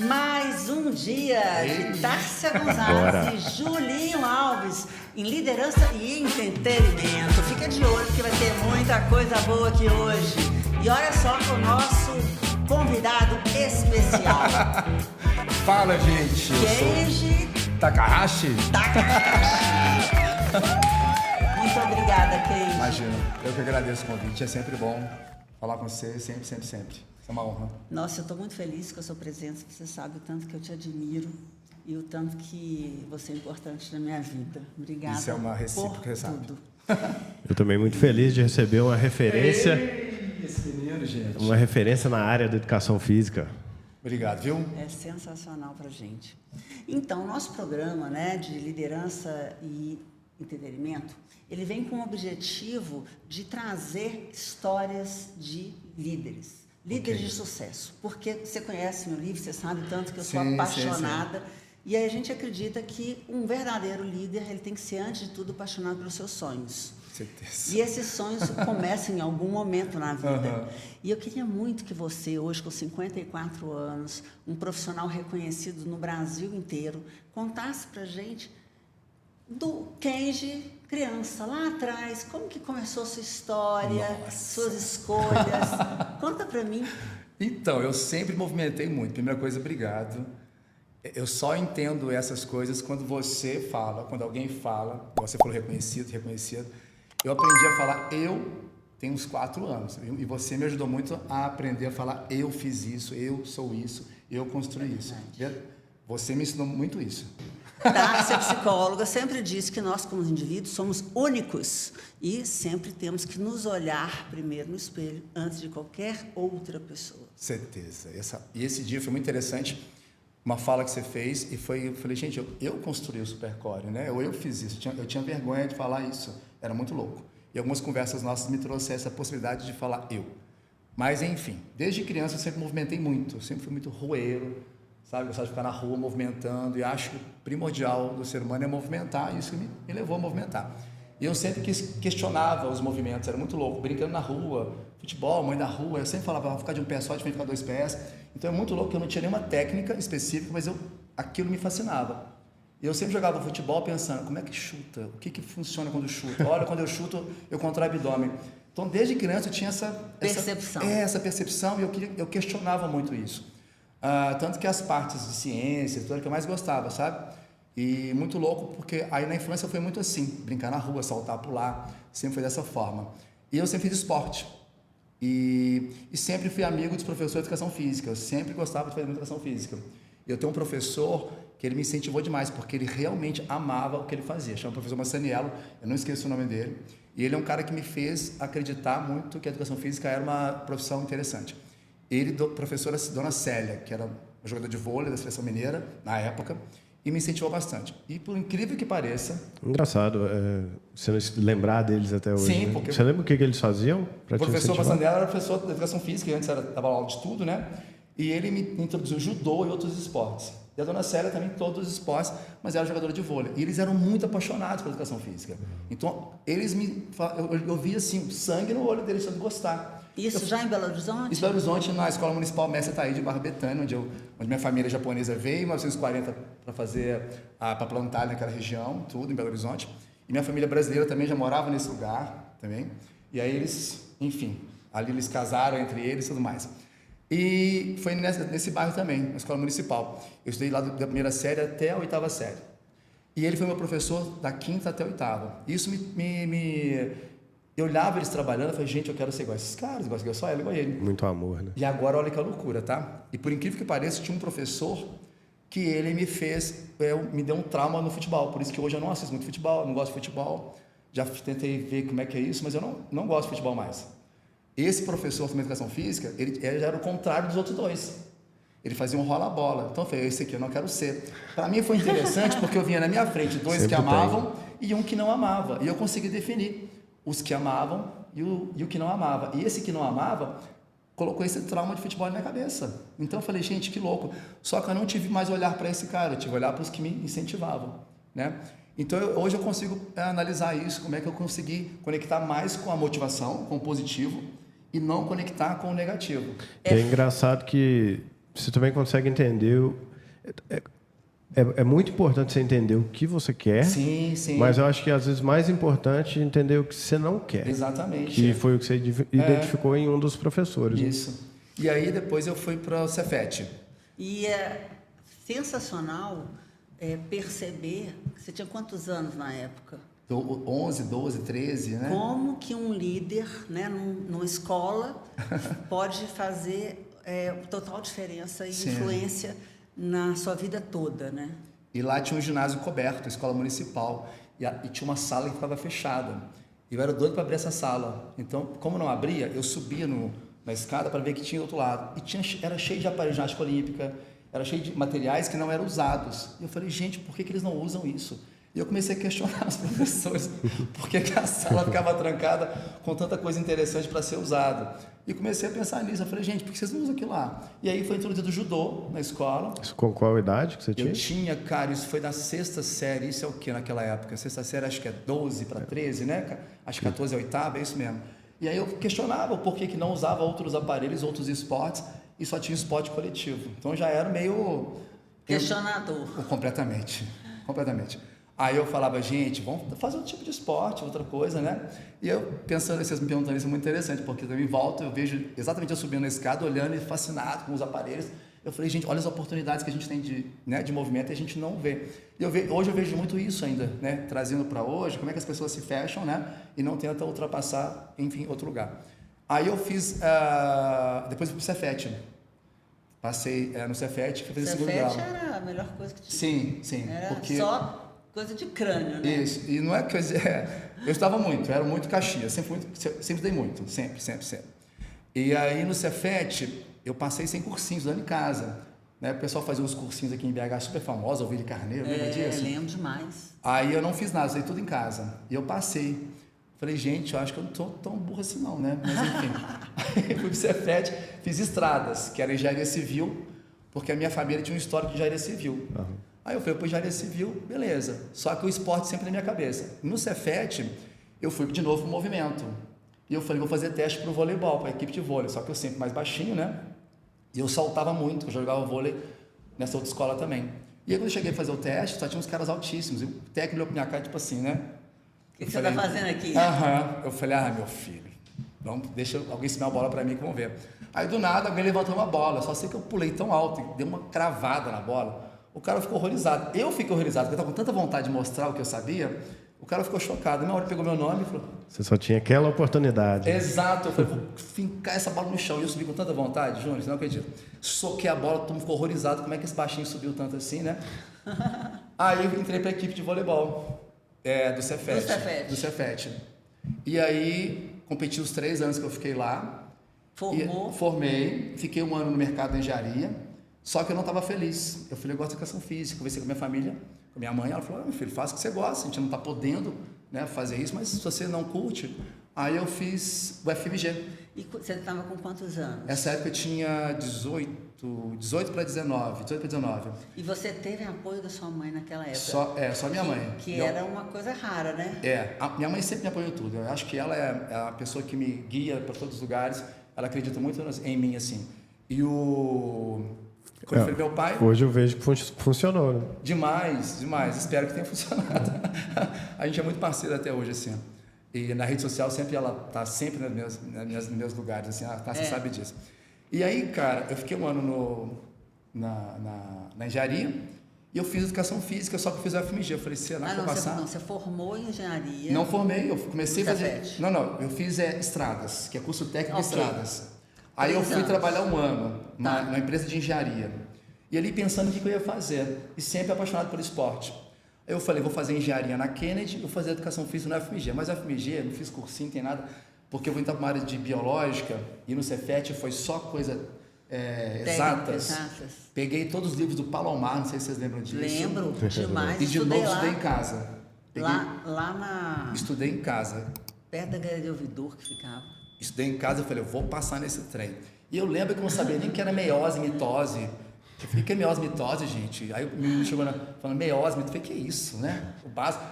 Mais um dia de Tárcia Gonzalez e Julinho Alves em liderança e entretenimento. Fica de olho que vai ter muita coisa boa aqui hoje. E olha só o nosso convidado especial. Fala, gente. Kenji Takahashi. Muito obrigada, Kenji. Imagina, eu que agradeço o convite. É sempre bom falar com você, sempre. É uma honra. Nossa, eu estou muito feliz com a sua presença. Você sabe o tanto que eu te admiro e o tanto que você é importante na minha vida. Obrigada. Isso é uma recíproca, por sabe? tudo. Eu também muito feliz de receber uma referência. Esse menino, gente. Uma referência na área da educação física. Obrigado, viu? É sensacional para a gente. Então, nosso programa, né, de liderança e entretenimento, ele vem com o objetivo de trazer histórias de líderes. Líderes de sucesso, porque você conhece meu livro, você sabe tanto que eu sou apaixonada, e aí a gente acredita que um verdadeiro líder, ele tem que ser, antes de tudo, apaixonado pelos seus sonhos. Certeza. E esses sonhos começam em algum momento na vida. E eu queria muito que você, hoje com 54 anos, um profissional reconhecido no Brasil inteiro, contasse pra gente do Kenji criança, lá atrás, como que começou a sua história, suas escolhas? Conta pra mim. Então, eu sempre movimentei muito. Primeira coisa, obrigado. Eu só entendo essas coisas quando você fala, quando alguém fala, você falou reconhecido. Eu aprendi a falar eu tenho uns 4 anos. E você me ajudou muito a aprender a falar eu fiz isso, eu sou isso, eu construí isso. Você me ensinou muito isso. Tárcia, psicóloga, sempre diz que nós, como indivíduos, somos únicos e sempre temos que nos olhar primeiro no espelho antes de qualquer outra pessoa. Certeza. E esse dia foi muito interessante, uma fala que você fez, eu falei, gente, eu construí o Supercore, né? Eu fiz isso, eu tinha vergonha de falar isso, era muito louco. E algumas conversas nossas me trouxeram essa possibilidade de falar eu. Mas, enfim, desde criança eu sempre movimentei muito, eu sempre fui muito roeiro, sabe, gostava de ficar na rua movimentando, e acho que o primordial do ser humano é movimentar, e isso me levou a movimentar. E eu sempre questionava os movimentos, era muito louco, brincando na rua, futebol, mãe da rua, eu sempre falava, vou ficar de um pé só, de ficar 2 pés. Então é muito louco que eu não tinha nenhuma técnica específica, mas aquilo me fascinava. E eu sempre jogava futebol pensando, como é que chuta? O que funciona quando chuta? Olha, quando eu chuto, eu contraio o abdômen. Então, desde criança eu tinha essa percepção e eu questionava muito isso. Tanto que as partes de ciência, tudo que eu mais gostava, sabe? E muito louco, porque aí na infância foi muito assim, brincar na rua, saltar, pular, sempre foi dessa forma. E eu sempre fiz esporte. E sempre fui amigo dos professores de educação física, eu sempre gostava de fazer educação física. Eu tenho um professor que ele me incentivou demais, porque ele realmente amava o que ele fazia, chama o professor Massaniello, eu não esqueço o nome dele, e ele é um cara que me fez acreditar muito que a educação física era uma profissão interessante. Ele, professora Dona Célia, que era uma jogadora de vôlei da Seleção Mineira, na época, e me incentivou bastante. E por incrível que pareça... Engraçado, você não lembrar deles até hoje, Sim, né? porque... Você lembra o que eles faziam? O professor Massaniello era professor de educação física, antes dava aula de tudo, né? E ele me introduziu judô e outros esportes. E a Dona Célia também, todos os esportes, mas era jogadora de vôlei. E eles eram muito apaixonados pela educação física. Então, eu via assim, o sangue no olho deles, de gostar. Isso já em Belo Horizonte? Em Belo Horizonte, na Escola Municipal Mestre Ataíde de Barra Betânia, onde minha família japonesa veio em 1940 para plantar naquela região, tudo em Belo Horizonte. E minha família brasileira também já morava nesse lugar também. E aí eles, enfim, ali eles casaram entre eles e tudo mais. E foi nesse bairro também, na Escola Municipal. Eu estudei lá da 1ª série até a 8ª série. E ele foi meu professor da 5ª até a 8ª. Isso eu olhava eles trabalhando e falei, gente, eu quero ser igual a esses caras, igual só ela, igual ele. Muito amor, né? E agora, olha que loucura, tá? E por incrível que pareça, tinha um professor que ele me deu um trauma no futebol. Por isso que hoje eu não assisto muito futebol, não gosto de futebol. Já tentei ver como é que é isso, mas eu não gosto de futebol mais. Esse professor de educação física, ele já era o contrário dos outros 2. Ele fazia um rola-bola. Então eu falei, esse aqui eu não quero ser. Para mim foi interessante porque eu vinha na minha frente 2 Sempre que amavam e um que não amava. E eu consegui definir os que amavam e o que não amava. E esse que não amava colocou esse trauma de futebol na minha cabeça. Então eu falei, gente, que louco. Só que eu não tive mais olhar para esse cara, eu tive olhar para os que me incentivavam, né? Então hoje eu consigo analisar isso, como é que eu consegui conectar mais com a motivação, com o positivo, e não conectar com o negativo. É engraçado que você também consegue entender... É muito importante você entender o que você quer, Sim, sim. mas eu acho que às vezes mais importante é entender o que você não quer. Exatamente. Que foi o que você identificou em um dos professores. Isso. Né? E aí depois eu fui para o Cefet. E é sensacional perceber... Você tinha quantos anos na época? 11, 12, 13, né? Como que um líder, né, numa escola pode fazer total diferença e Sim. influência na sua vida toda, né? E lá tinha um ginásio coberto, escola municipal, e tinha uma sala que ficava fechada. E eu era doido para abrir essa sala. Então, como não abria, eu subia na escada para ver o que tinha do outro lado. E era cheio de aparelhos de ginástica olímpica, era cheio de materiais que não eram usados. E eu falei, gente, por que eles não usam isso? E eu comecei a questionar os professores por que a sala ficava trancada com tanta coisa interessante para ser usada. E comecei a pensar nisso. Eu falei, gente, por que vocês não usam aquilo lá? E aí foi introduzido o judô na escola. Isso com qual idade que você tinha? Eu tinha, cara, isso foi da 6ª série. Isso é o que naquela época? 6ª série acho que é 12 para 13, né? Acho que 14 é 8ª, é isso mesmo. E aí eu questionava por que não usava outros aparelhos, outros esportes, e só tinha esporte coletivo. Então já era meio... Questionador. Completamente. Aí eu falava, gente, vamos fazer outro tipo de esporte, outra coisa, né? E eu pensando, vocês me perguntando isso, é muito interessante, porque eu me volto, eu vejo exatamente eu subindo na escada, olhando e fascinado com os aparelhos. Eu falei, gente, olha as oportunidades que a gente tem de movimento e a gente não vê. E hoje eu vejo muito isso ainda, né? Trazendo para hoje, como é que as pessoas se fecham, né? E não tentam ultrapassar, enfim, outro lugar. Aí eu fiz, depois fui pro Cefet. Passei no Cefet, fui fazer segundo grau. Cefet era a melhor coisa que tinha. Sim, Era porque... só coisa de crânio, né? Isso, e não é coisa... eu estava muito, eu era muito Caxias, sempre dei muito, sempre. E aí no Cefet, eu passei sem cursinhos, dando em casa. Né? O pessoal fazia uns cursinhos aqui em BH super famosos, Ovílio Carneiro, lembra disso? Lembro demais. Aí eu não fiz nada, fiz tudo em casa. E eu passei. Falei, gente, eu acho que eu não estou tão burro assim não, né? Mas enfim. Aí fui pro Cefet, fiz estradas, que era engenharia civil, porque a minha família tinha um histórico de engenharia civil. Uhum. Aí eu fui para engenharia civil, beleza. Só que o esporte sempre na minha cabeça. No Cefet, eu fui de novo pro movimento. E eu falei, vou fazer teste pro voleibol, para a equipe de vôlei. Só que eu sempre mais baixinho, né? E eu saltava muito, eu jogava vôlei nessa outra escola também. E aí quando eu cheguei a fazer o teste, só tinha uns caras altíssimos. E o técnico olhou pra minha cara, tipo assim, né? O que você está fazendo aqui? Eu falei, meu filho, deixa alguém ensinar a bola para mim que vamos ver. Aí do nada alguém levantou uma bola, só sei que eu pulei tão alto e dei uma cravada na bola. O cara ficou horrorizado. Eu fiquei horrorizado, porque eu estava com tanta vontade de mostrar o que eu sabia. O cara ficou chocado. Na hora pegou meu nome e falou... Você só tinha aquela oportunidade. Exato. Eu falei, vou fincar essa bola no chão. E eu subi com tanta vontade, Júnior, você não acredita. Soquei a bola, todo mundo ficou horrorizado. Como é que esse baixinho subiu tanto assim, né? Aí eu entrei para a equipe de voleibol do Cefet. E aí, competi os 3 anos que eu fiquei lá. Formou? Formei. Fiquei 1 ano no mercado de engenharia. Só que eu não estava feliz. Eu falei, eu gosto de educação física. Conversei com minha família, com minha mãe. Ela falou, meu filho, faça o que você gosta. A gente não está podendo, né, fazer isso, mas se você não curte... Aí eu fiz o FMG. E você estava com quantos anos? Essa época eu tinha 18 para 19. E você teve apoio da sua mãe naquela época? Só minha mãe. Que era uma coisa rara, né? Minha mãe sempre me apoiou em tudo. Eu acho que ela é a pessoa que me guia para todos os lugares. Ela acredita muito em mim, assim. E quando foi meu pai... Hoje eu vejo que funcionou, né? Demais. Espero que tenha funcionado. A gente é muito parceiro até hoje, assim. E na rede social sempre ela tá sempre nos meus lugares, assim, você sabe disso. E aí, cara, eu fiquei 1 ano na engenharia e eu fiz educação física, só que eu fiz o FMG. Eu falei, será que eu vou passar? Você formou em engenharia? Não formei, eu comecei a fazer... Não, eu fiz estradas, que é curso técnico de estradas. Aí eu fui trabalhar 1 ano numa empresa de engenharia. E ali pensando o que eu ia fazer. E sempre apaixonado pelo esporte. Aí eu falei, vou fazer engenharia na Kennedy, vou fazer educação física no FMG. Mas no FMG, não fiz cursinho, não tem nada, porque eu vou entrar para uma área de biológica e no Cefet foi só coisa exatas. Peguei todos os livros do Palomar, não sei se vocês lembram disso. Lembro, demais. E de novo estudei em casa. Estudei em casa. Perto da Galeria de Ouvidor que ficava. Estudei em casa, eu falei, eu vou passar nesse trem. E eu lembro que eu não sabia nem que era meiose, mitose. Eu falei, que é meiose, mitose, gente? Aí o menino chegou falando, meiose, mitose. Eu falei, que é isso, né? O básico.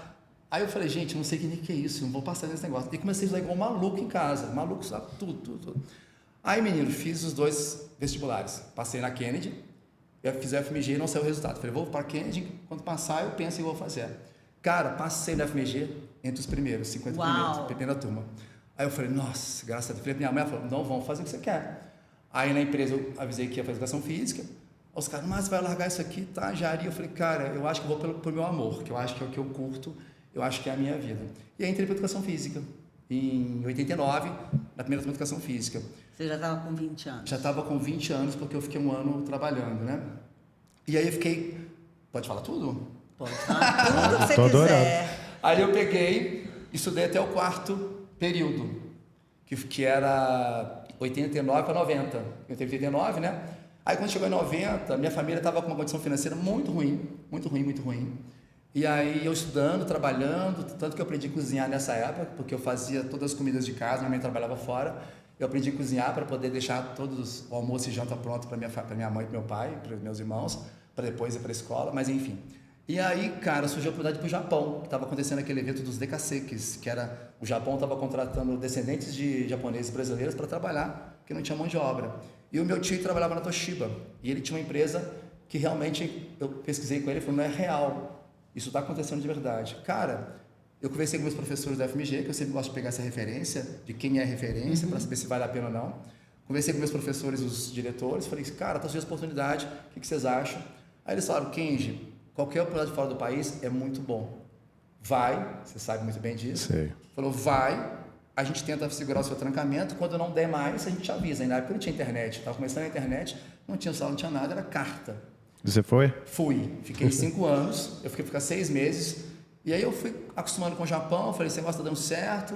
Aí eu falei, gente, eu não sei que é isso, não vou passar nesse negócio. E comecei a estudar igual um maluco em casa. Maluco sabe tudo. Aí, menino, fiz os 2 vestibulares. Passei na Kennedy, eu fiz a FMG e não saiu o resultado. Falei, vou para a Kennedy, quando passar eu penso em vou fazer. Cara, passei na FMG entre os primeiros, 50 primeiros, primeira turma. Aí eu falei, nossa, graças a Deus. Falei pra minha mãe, ela falou, não, vamos fazer o que você quer. Aí na empresa eu avisei que ia fazer educação física. Os caras, mas vai largar isso aqui, tá, Jari? Eu falei, cara, eu acho que eu vou pelo meu amor, que eu acho que é o que eu curto, eu acho que é a minha vida. E aí entrei para educação física, em 89, na primeira turma de educação física. Você já estava com 20 anos? Já estava com 20 anos, porque eu fiquei um ano trabalhando, né? E aí eu fiquei... Pode falar tudo? Pode falar tudo que você Tô quiser. adorando. Aí eu peguei, estudei até o 4º período, que era 89 para 90. Eu entrei em 89, né? Aí quando chegou em 90, minha família estava com uma condição financeira muito ruim, muito ruim, muito ruim. E aí eu estudando, trabalhando, tanto que eu aprendi a cozinhar nessa época, porque eu fazia todas as comidas de casa, minha mãe trabalhava fora. Eu aprendi a cozinhar para poder deixar todos o almoço e janta pronto para minha mãe e meu pai, para os meus irmãos, para depois ir para a escola, mas enfim. E aí, cara, surgiu a oportunidade para o Japão. Estava acontecendo aquele evento dos Dekasekis, que era o Japão estava contratando descendentes de japoneses brasileiros para trabalhar, porque não tinha mão de obra. E o meu tio trabalhava na Toshiba, e ele tinha uma empresa que realmente, eu pesquisei com ele e falei, não é real, isso está acontecendo de verdade. Cara, eu conversei com meus professores da FMG, que eu sempre gosto de pegar essa referência, de quem é referência, para saber se vale a pena ou não. Conversei com meus professores, os diretores, falei, cara, está surgindo essa oportunidade, o que vocês acham? Aí eles falaram, Kenji, qualquer oportunidade fora do país é muito bom. Vai, você sabe muito bem disso. Sei. Falou, vai, a gente tenta segurar o seu trancamento, quando não der mais, a gente avisa. Na época não tinha internet, estava começando a internet, não tinha celular, não tinha nada, era carta. Você foi? Fui, fiquei 5 anos, eu fiquei 6 meses, e aí eu fui acostumando com o Japão, falei, esse negócio está dando certo,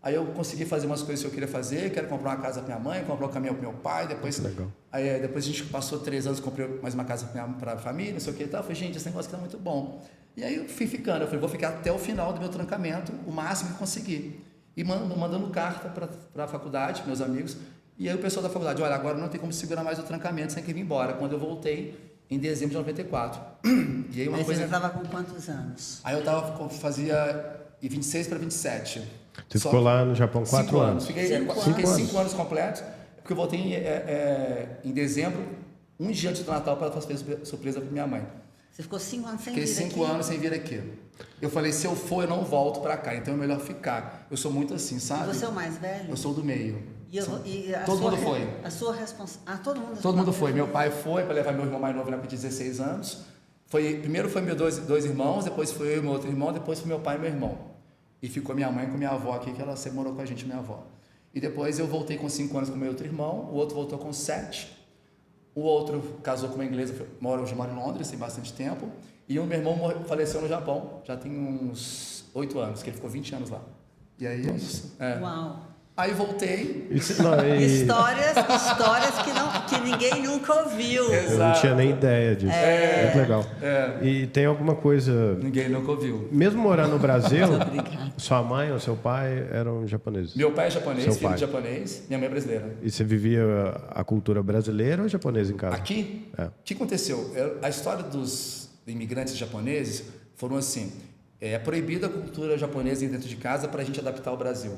aí eu consegui fazer umas coisas que eu queria fazer, quero comprar uma casa para minha mãe, comprar um caminhão para meu pai, depois... Legal. Aí depois a gente passou 3 anos, comprei mais uma casa para a família, não sei o que e tal, eu falei, gente, esse negócio aqui está muito bom. E aí eu fui ficando, eu falei, vou ficar até o final do meu trancamento, o máximo que conseguir. E mandando carta para a faculdade, meus amigos, e aí o pessoal da faculdade, olha, agora não tem como segurar mais o trancamento, sem que vir embora. Quando eu voltei, em dezembro de 94. E aí uma Mas coisa... você estava com quantos anos? Aí eu fazia de 26 para 27. Você ficou lá no Japão 4 anos? Fiquei 5 anos completos, porque eu voltei em dezembro, um dia antes do Natal, para fazer surpresa para minha mãe. Você ficou 5 anos sem Fiquei vir 5 aqui? anos sem vir aqui. Eu falei, se eu for, eu não volto para cá, então é melhor ficar. Eu sou muito assim, sabe? Você é o mais velho? Eu sou do meio. Todo mundo foi. A sua responsabilidade... todo mundo... Todo mundo foi. Meu pai foi para levar meu irmão mais novo, com 16 anos. Primeiro foi meus dois irmãos, depois foi eu e meu outro irmão, depois foi meu pai e meu irmão. E ficou minha mãe com minha avó aqui, que ela sempre morou com a gente, minha avó. E depois eu voltei com 5 anos com meu outro irmão, o outro voltou com 7. O outro casou com uma inglesa, hoje mora em Londres, tem bastante tempo. E o meu irmão faleceu no Japão, já tem uns 8 anos, que ele ficou 20 anos lá. E aí é isso. Uau! Aí voltei. Histórias que ninguém nunca ouviu. Eu não tinha nem ideia disso. Muito legal. E tem alguma coisa... Ninguém nunca ouviu. Mesmo morando no Brasil, sua mãe ou seu pai eram japoneses? Meu pai é japonês, Seu filho pai. de japonês, minha mãe é brasileira. E você vivia a cultura brasileira ou japonesa em casa? Aqui, o que aconteceu? A história dos imigrantes japoneses foram assim, é proibida a cultura japonesa dentro de casa para a gente adaptar ao Brasil.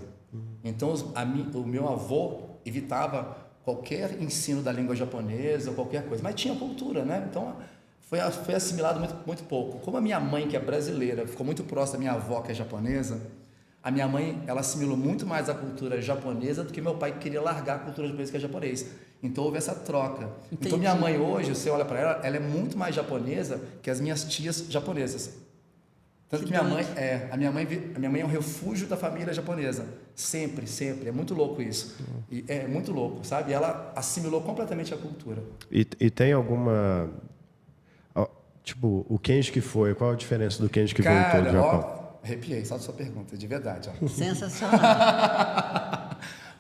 Então, o meu avô evitava qualquer ensino da língua japonesa ou qualquer coisa, mas tinha cultura, né? Então, foi assimilado muito, muito pouco. Como a minha mãe, que é brasileira, ficou muito próxima da minha avó, que é japonesa, a minha mãe, ela assimilou muito mais a cultura japonesa do que meu pai, que queria largar a cultura japonesa, que é japonês. Então, houve essa troca. Entendi. Então, minha mãe hoje, você olha para ela, ela é muito mais japonesa que as minhas tias japonesas. Tanto que a minha mãe é um refúgio da família japonesa. Sempre, sempre. É muito louco isso. E é muito louco, sabe? Ela assimilou completamente a cultura. E tem alguma... Tipo, o Kenji que foi, qual a diferença do Kenji que voltou do Japão? Arrepiei, só da sua pergunta, de verdade. Ó. Sensacional.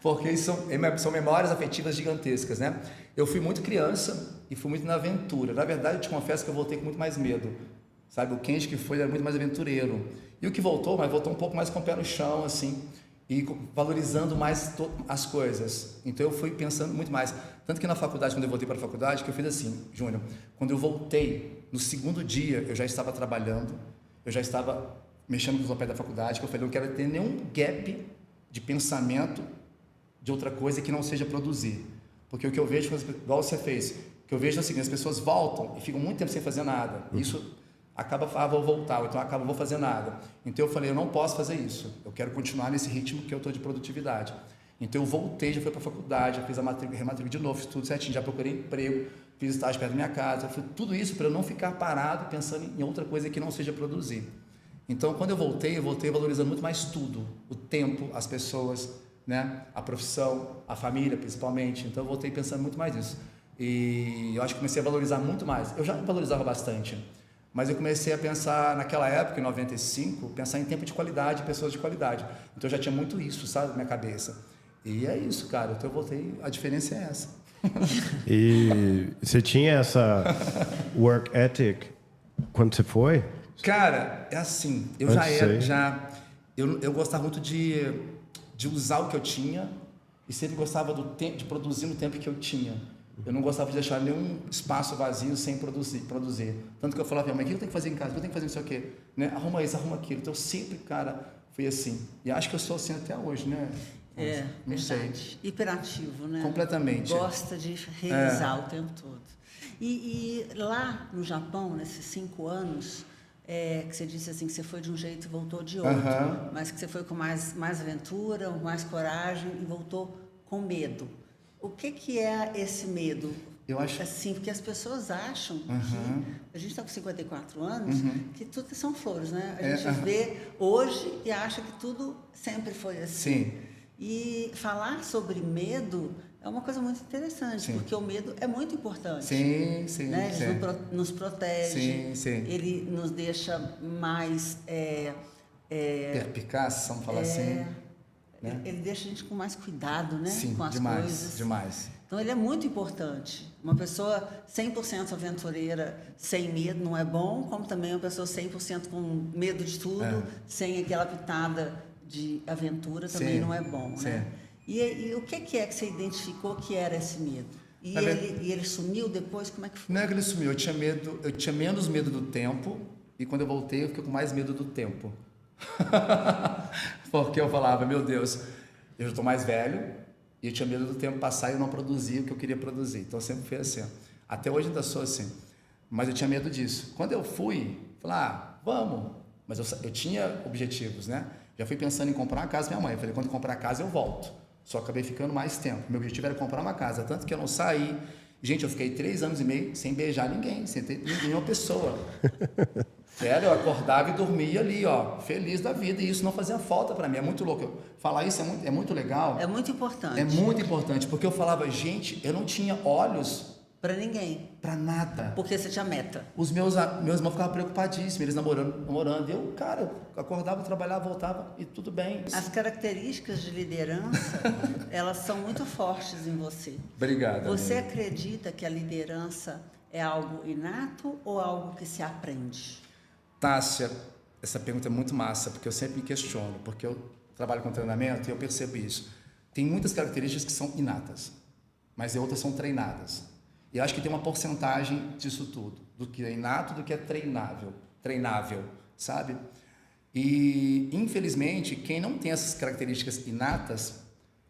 Porque são memórias afetivas gigantescas, né? Eu fui muito criança e fui muito na aventura. Na verdade, eu te confesso que eu voltei com muito mais medo. Sabe, o Kenji que foi era muito mais aventureiro. E o que voltou, mas voltou um pouco mais com o pé no chão, assim, e valorizando mais as coisas. Então eu fui pensando muito mais. Tanto que na faculdade, quando eu voltei para a faculdade, que eu fiz assim, Júnior, quando eu voltei, no segundo dia, eu já estava trabalhando, eu já estava mexendo com os papéis da faculdade, que eu falei, não quero ter nenhum gap de pensamento de outra coisa que não seja produzir. Porque o que eu vejo, igual você fez, o que eu vejo é o seguinte, as pessoas voltam e ficam muito tempo sem fazer nada. Isso acaba, vou voltar, ou então acaba, vou fazer nada. Então eu falei, eu não posso fazer isso. Eu quero continuar nesse ritmo que eu estou de produtividade. Então eu voltei, já fui para a faculdade, já fiz a rematrícula de novo, fiz tudo certinho, já procurei emprego, fiz estágio perto da minha casa, tudo isso para eu não ficar parado pensando em outra coisa que não seja produzir. Então quando eu voltei valorizando muito mais tudo, o tempo, as pessoas, né, a profissão, a família principalmente. Então eu voltei pensando muito mais nisso. E eu acho que comecei a valorizar muito mais. Eu já valorizava bastante, mas eu comecei a pensar, naquela época, em 95, pensar em tempo de qualidade, pessoas de qualidade. Então eu já tinha muito isso, sabe, na minha cabeça. E é isso, cara. Então eu voltei, a diferença é essa. E você tinha essa work ethic quando você foi? Cara, é assim, eu eu gostava muito de usar o que eu tinha e sempre gostava do tempo, de produzir no tempo que eu tinha. Eu não gostava de deixar nenhum espaço vazio sem produzir. Tanto que eu falava, mas o que eu tenho que fazer em casa? O que eu tenho que fazer não sei o quê? Né? Arruma isso, arruma aquilo. Então, eu sempre, cara, fui assim. E acho que eu sou assim até hoje, né? É, não verdade. sei. Hiperativo, né? Completamente. Gosta de realizar o tempo todo. E lá no Japão, nesses 5 anos, que você disse assim, que você foi de um jeito e voltou de outro, mas que você foi com mais aventura, mais coragem e voltou com medo. O que é esse medo? Eu acho... Assim, porque as pessoas acham que... A gente está com 54 anos, que tudo são flores, né? A gente vê hoje e acha que tudo sempre foi assim. Sim. E falar sobre medo é uma coisa muito interessante, porque o medo é muito importante. Sim, sim. Né? Ele nos protege, ele nos deixa mais... perspicaz, vamos falar assim. Né? Ele deixa a gente com mais cuidado, né? Sim, com as demais, coisas. demais. Então, ele é muito importante. Uma pessoa 100% aventureira, sem medo, não é bom, como também uma pessoa 100% com medo de tudo, sem aquela pitada de aventura, também não é bom. Né? E o que é que você identificou que era esse medo? E ele sumiu depois? Como é que foi? Não é que ele sumiu, eu tinha menos medo do tempo, e quando eu voltei, eu fiquei com mais medo do tempo. Porque eu falava, meu Deus, eu já estou mais velho e eu tinha medo do tempo passar e eu não produzia o que eu queria produzir. Então sempre foi assim. Até hoje ainda sou assim. Mas eu tinha medo disso. Quando eu fui, falei, vamos. Mas eu tinha objetivos, né? Já fui pensando em comprar uma casa minha mãe. Eu falei, quando eu comprar a casa eu volto. Só acabei ficando mais tempo. Meu objetivo era comprar uma casa. Tanto que eu não saí. Gente, eu fiquei 3 anos e meio sem beijar ninguém, sem ter nenhuma pessoa. Sério, eu acordava e dormia ali, ó, feliz da vida, e isso não fazia falta para mim, é muito louco. Falar isso é muito legal. É muito importante. É muito importante, porque eu falava, gente, eu não tinha olhos para ninguém. Para nada. Porque você tinha meta. Os meus irmãos ficavam preocupadíssimos, eles namorando. Eu, cara, eu acordava, trabalhava, voltava e tudo bem. As características de liderança, elas são muito fortes em você. Obrigado. Você acredita que a liderança é algo inato ou algo que se aprende? Tássia, essa pergunta é muito massa, porque eu sempre me questiono, porque eu trabalho com treinamento e eu percebo isso. Tem muitas características que são inatas, mas outras são treinadas. E eu acho que tem uma porcentagem disso tudo, do que é inato, do que é treinável, sabe? E, infelizmente, quem não tem essas características inatas,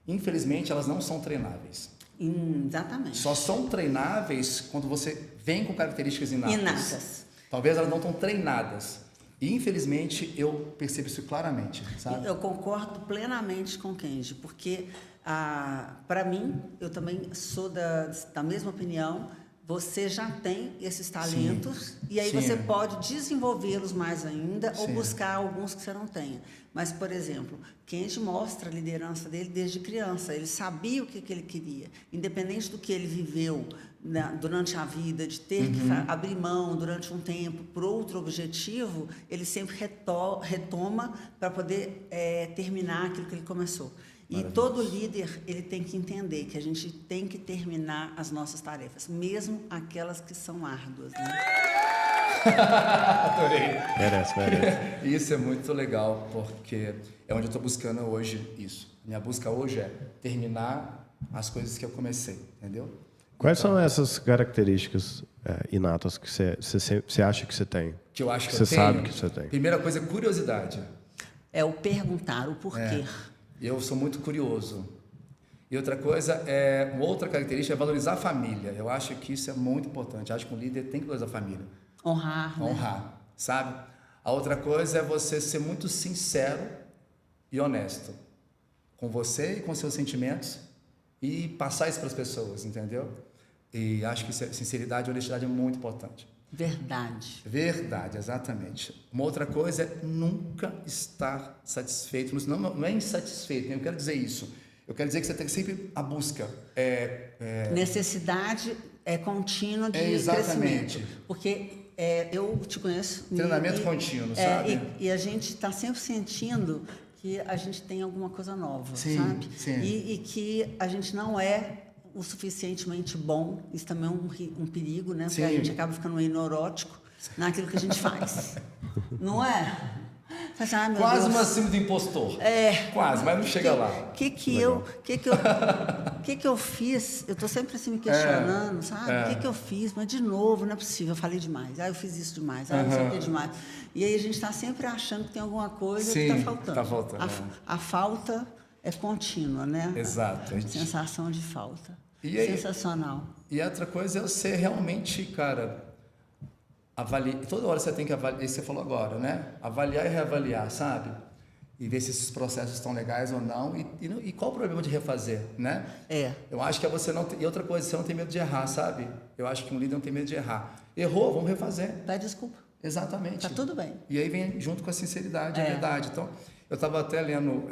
infelizmente, elas não são treináveis. Exatamente. Só são treináveis quando você vem com características inatas. Talvez elas não estão treinadas. E, infelizmente, eu percebo isso claramente, sabe? Eu concordo plenamente com o Kenji, porque, para mim, eu também sou da mesma opinião, você já tem esses talentos e aí você pode desenvolvê-los mais ainda ou buscar alguns que você não tenha. Mas, por exemplo, Kenji mostra a liderança dele desde criança. Ele sabia o que ele queria, independente do que ele viveu durante a vida, de ter que abrir mão durante um tempo por outro objetivo, ele sempre retoma para poder terminar aquilo que ele começou. E todo líder, ele tem que entender que a gente tem que terminar as nossas tarefas, mesmo aquelas que são árduas. Né? Adorei. Merece. Isso é muito legal, porque é onde eu estou buscando hoje isso. Minha busca hoje é terminar as coisas que eu comecei, entendeu? Quais são essas características inatas que você acha que você tem? Que eu acho que você eu tenho? Sabe que você tem. Primeira coisa é curiosidade. É o perguntar, o porquê. Eu sou muito curioso. E outra coisa, uma outra característica é valorizar a família. Eu acho que isso é muito importante. Eu acho que um líder tem que valorizar a família. Honrar, né? Honrar, sabe? A outra coisa é você ser muito sincero e honesto com você e com seus sentimentos e passar isso para as pessoas, entendeu? E acho que sinceridade e honestidade é muito importante. Verdade. Verdade, exatamente. Uma outra coisa é nunca estar satisfeito. Não é insatisfeito, eu quero dizer isso. Eu quero dizer que você tem sempre a busca. Necessidade contínua de exatamente. crescimento. Porque eu te conheço. Treinamento contínuo, sabe? E a gente está sempre sentindo que a gente tem alguma coisa nova, sim, sabe? Sim. E que a gente não é o suficientemente bom. Isso também é um perigo, né? Porque a gente acaba ficando meio neurótico naquilo que a gente faz. Não é? Mas, quase Deus. uma síndrome do impostor. Quase, mas não chega lá. O que eu fiz? Eu estou sempre assim me questionando, sabe? O que eu fiz? Mas de novo, não é possível, eu falei demais. Eu fiz isso demais. Não sei o que demais. E aí a gente está sempre achando que tem alguma coisa que está faltando. Tá faltando. A falta é contínua, né? Exato. A sensação de falta. E aí, sensacional. E outra coisa é você realmente, cara, avaliar. Toda hora você tem que avaliar, isso que você falou agora, né? Avaliar e reavaliar, sabe? E ver se esses processos estão legais ou não. E qual o problema de refazer, né? Eu acho que é você não ter, e outra coisa, você não tem medo de errar, sabe? Eu acho que um líder não tem medo de errar. Errou, vamos refazer. Pede desculpa. Exatamente. Tá tudo bem. E aí vem junto com a sinceridade, a verdade. Então, eu estava até lendo,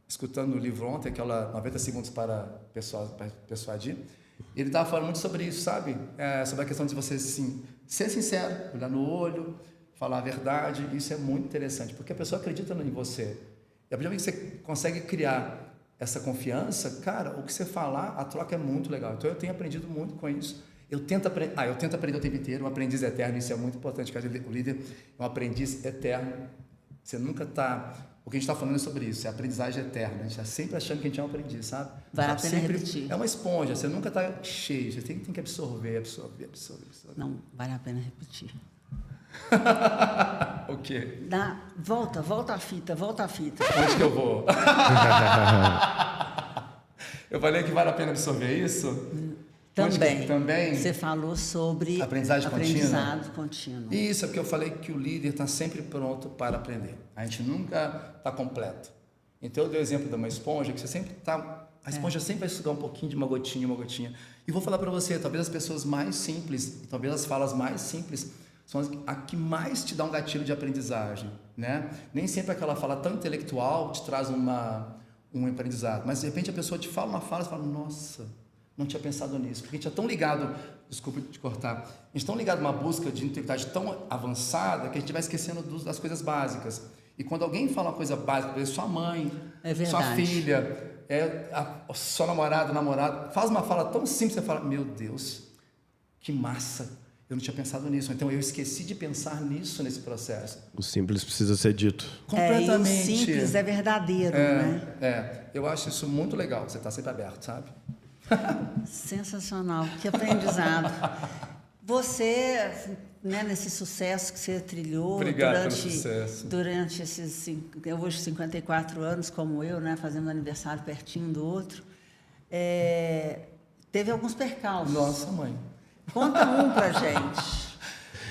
escutando o livro ontem, aquela 90 segundos para persuadir. Ele estava falando muito sobre isso, sabe? Sobre a questão de você ser sincero, olhar no olho, falar a verdade. Isso é muito interessante, porque a pessoa acredita em você. E a partir do momento que você consegue criar essa confiança, cara, o que você falar, a troca é muito legal. Então, eu tenho aprendido muito com isso. Eu tento aprender o tempo inteiro, um aprendiz eterno, isso é muito importante, porque o líder é um aprendiz eterno. Você nunca está... O que a gente está falando é sobre isso, é aprendizagem eterna. A gente está sempre achando que a gente é um aprendiz, sabe? Vale a pena repetir. É uma esponja, você nunca está cheio, você tem que absorver. Não, vale a pena repetir. O quê? Volta a fita. Onde que eu vou? Eu falei que vale a pena absorver isso? Também. Você falou sobre aprendizado contínuo. Isso, é porque eu falei que o líder está sempre pronto para aprender. A gente nunca está completo. Então, eu dei o exemplo de uma esponja, que você sempre está... A esponja sempre vai sugar um pouquinho de uma gotinha. E vou falar para você, talvez as pessoas mais simples, talvez as falas mais simples, são a que mais te dá um gatilho de aprendizagem, né? Nem sempre aquela fala tão intelectual te traz um aprendizado. Mas, de repente, a pessoa te fala uma fala e você fala, nossa... Não tinha pensado nisso, porque a gente é tão ligado, desculpa te cortar, a gente é tão ligado numa busca de intelectualidade tão avançada que a gente vai esquecendo das coisas básicas. E quando alguém fala uma coisa básica, por exemplo, sua mãe, sua filha, sua namorado, faz uma fala tão simples, você fala, meu Deus, que massa, eu não tinha pensado nisso. Então eu esqueci de pensar nisso nesse processo. O simples precisa ser dito. Completamente. E o simples é verdadeiro, né? Eu acho isso muito legal, você está sempre aberto, sabe? Sensacional, que aprendizado. Você, né, nesse sucesso que você trilhou durante esses hoje 54 anos, como eu, né, fazendo aniversário pertinho do outro, teve alguns percalços. Nossa, mãe. Conta um pra gente.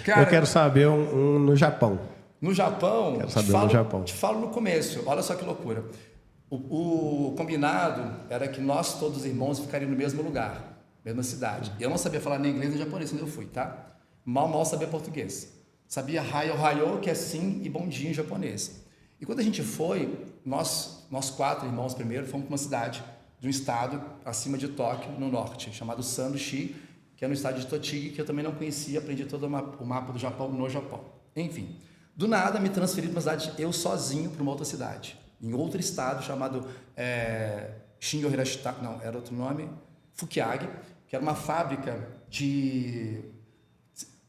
Cara, eu quero saber um no Japão. No Japão? Quero saber no Japão. Te falo no começo, olha só que loucura. O combinado era que nós, todos os irmãos, ficariam no mesmo lugar, mesma cidade. Eu não sabia falar nem inglês nem japonês quando eu fui, tá? Mal sabia português. Sabia hayo, que é sim, e bom dia em japonês. E quando a gente foi, nós 4 irmãos primeiro, fomos para uma cidade de um estado acima de Tóquio, no norte, chamado Sandoshi, que é no estado de Tochigi, que eu também não conhecia, aprendi todo o mapa do Japão no Japão. Enfim, do nada me transferi para uma cidade, eu sozinho, para uma outra cidade. Em outro estado chamado Shingo-Hirashita, não, era outro nome, Fukiage, que era uma fábrica de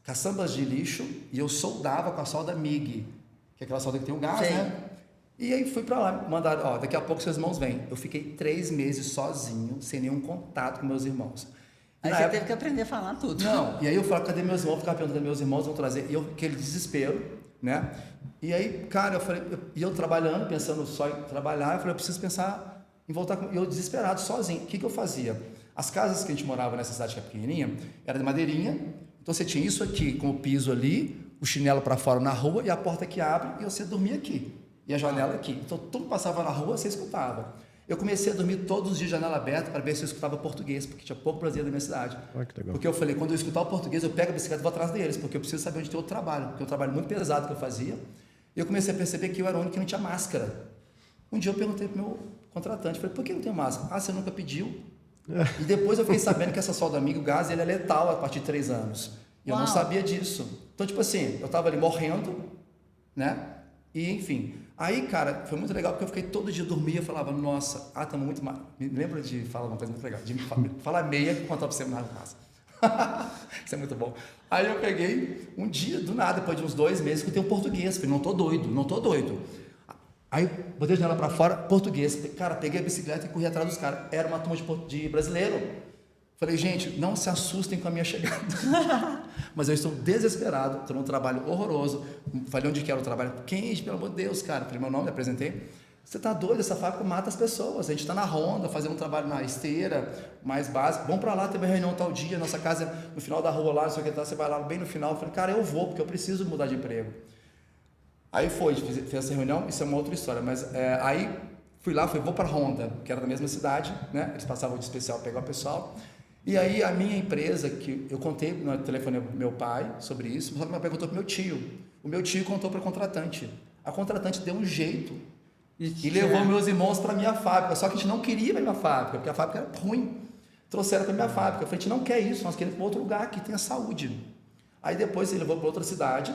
caçambas de lixo, e eu soldava com a solda MIG, que é aquela solda que tem um gás, né? E aí fui para lá, mandaram, daqui a pouco seus irmãos vêm. Eu fiquei 3 meses sozinho, sem nenhum contato com meus irmãos. Aí você teve que aprender a falar tudo. Não, e aí eu falei, cadê meus irmãos? Eu ficava perguntando, meus irmãos vão trazer, e eu, aquele desespero, né? E aí, cara, eu trabalhando, pensando só em trabalhar, eu falei, eu preciso pensar em voltar com... Eu desesperado, sozinho. O que eu fazia? As casas que a gente morava nessa cidade que é pequenininha, era de madeirinha, então você tinha isso aqui com o piso ali, o chinelo para fora na rua e a porta que abre e você dormia aqui. E a janela aqui. Então tudo passava na rua, você escutava. Eu comecei a dormir todos os dias de janela aberta para ver se eu escutava português, porque tinha pouco brasileiro na minha cidade. Que legal. Porque eu falei, quando eu escutar o português, eu pego a bicicleta e vou atrás deles, porque eu preciso saber onde tem outro trabalho, porque é um trabalho muito pesado que eu fazia. E eu comecei a perceber que eu era o único que não tinha máscara. Um dia eu perguntei para o meu contratante, falei, por que não tem máscara? Ah, você nunca pediu? E depois eu fiquei sabendo que essa solda amiga, o gás, ele é letal a partir de 3 anos. E eu não sabia disso. Então, tipo assim, eu estava ali morrendo, né? E, enfim. Aí, cara, foi muito legal, porque eu fiquei todo dia dormia e falava, nossa, estamos muito mal. Me lembra de falar uma coisa muito legal, de falar meia e contar para você na casa. Isso é muito bom. Aí eu peguei um dia, do nada, depois de uns 2 meses, que eu tenho português. Falei, não tô doido. Aí, botei a janela para fora, português. Cara, peguei a bicicleta e corri atrás dos caras. Era uma turma de brasileiro. Falei, gente, não se assustem com a minha chegada. Mas eu estou desesperado, estou num trabalho horroroso. Falei onde que era o trabalho. Quente, pelo amor de Deus, cara. Falei meu nome, me apresentei. Você tá doido, essa fábrica mata as pessoas. A gente está na Honda, fazendo um trabalho na esteira, mais básico. Vamos para lá, tem uma reunião tal dia, nossa casa no final da rua lá, não sei o que tá, você vai lá bem no final. Eu falei, cara, eu vou, porque eu preciso mudar de emprego. Aí fiz essa reunião, isso é uma outra história, mas aí fui lá, vou para a Honda, que era da mesma cidade, né? Eles passavam de especial para pegar o pessoal. E aí a minha empresa, que eu contei no telefone do meu pai sobre isso, só que meu pai contou para meu tio. O meu tio contou para a contratante. A contratante deu um jeito e levou meus irmãos para a minha fábrica, só que a gente não queria ir para a minha fábrica, porque a fábrica era ruim. Trouxeram para a minha fábrica. Eu falei, a gente não quer isso, nós queremos ir para outro lugar que tenha saúde. Aí depois ele levou para outra cidade,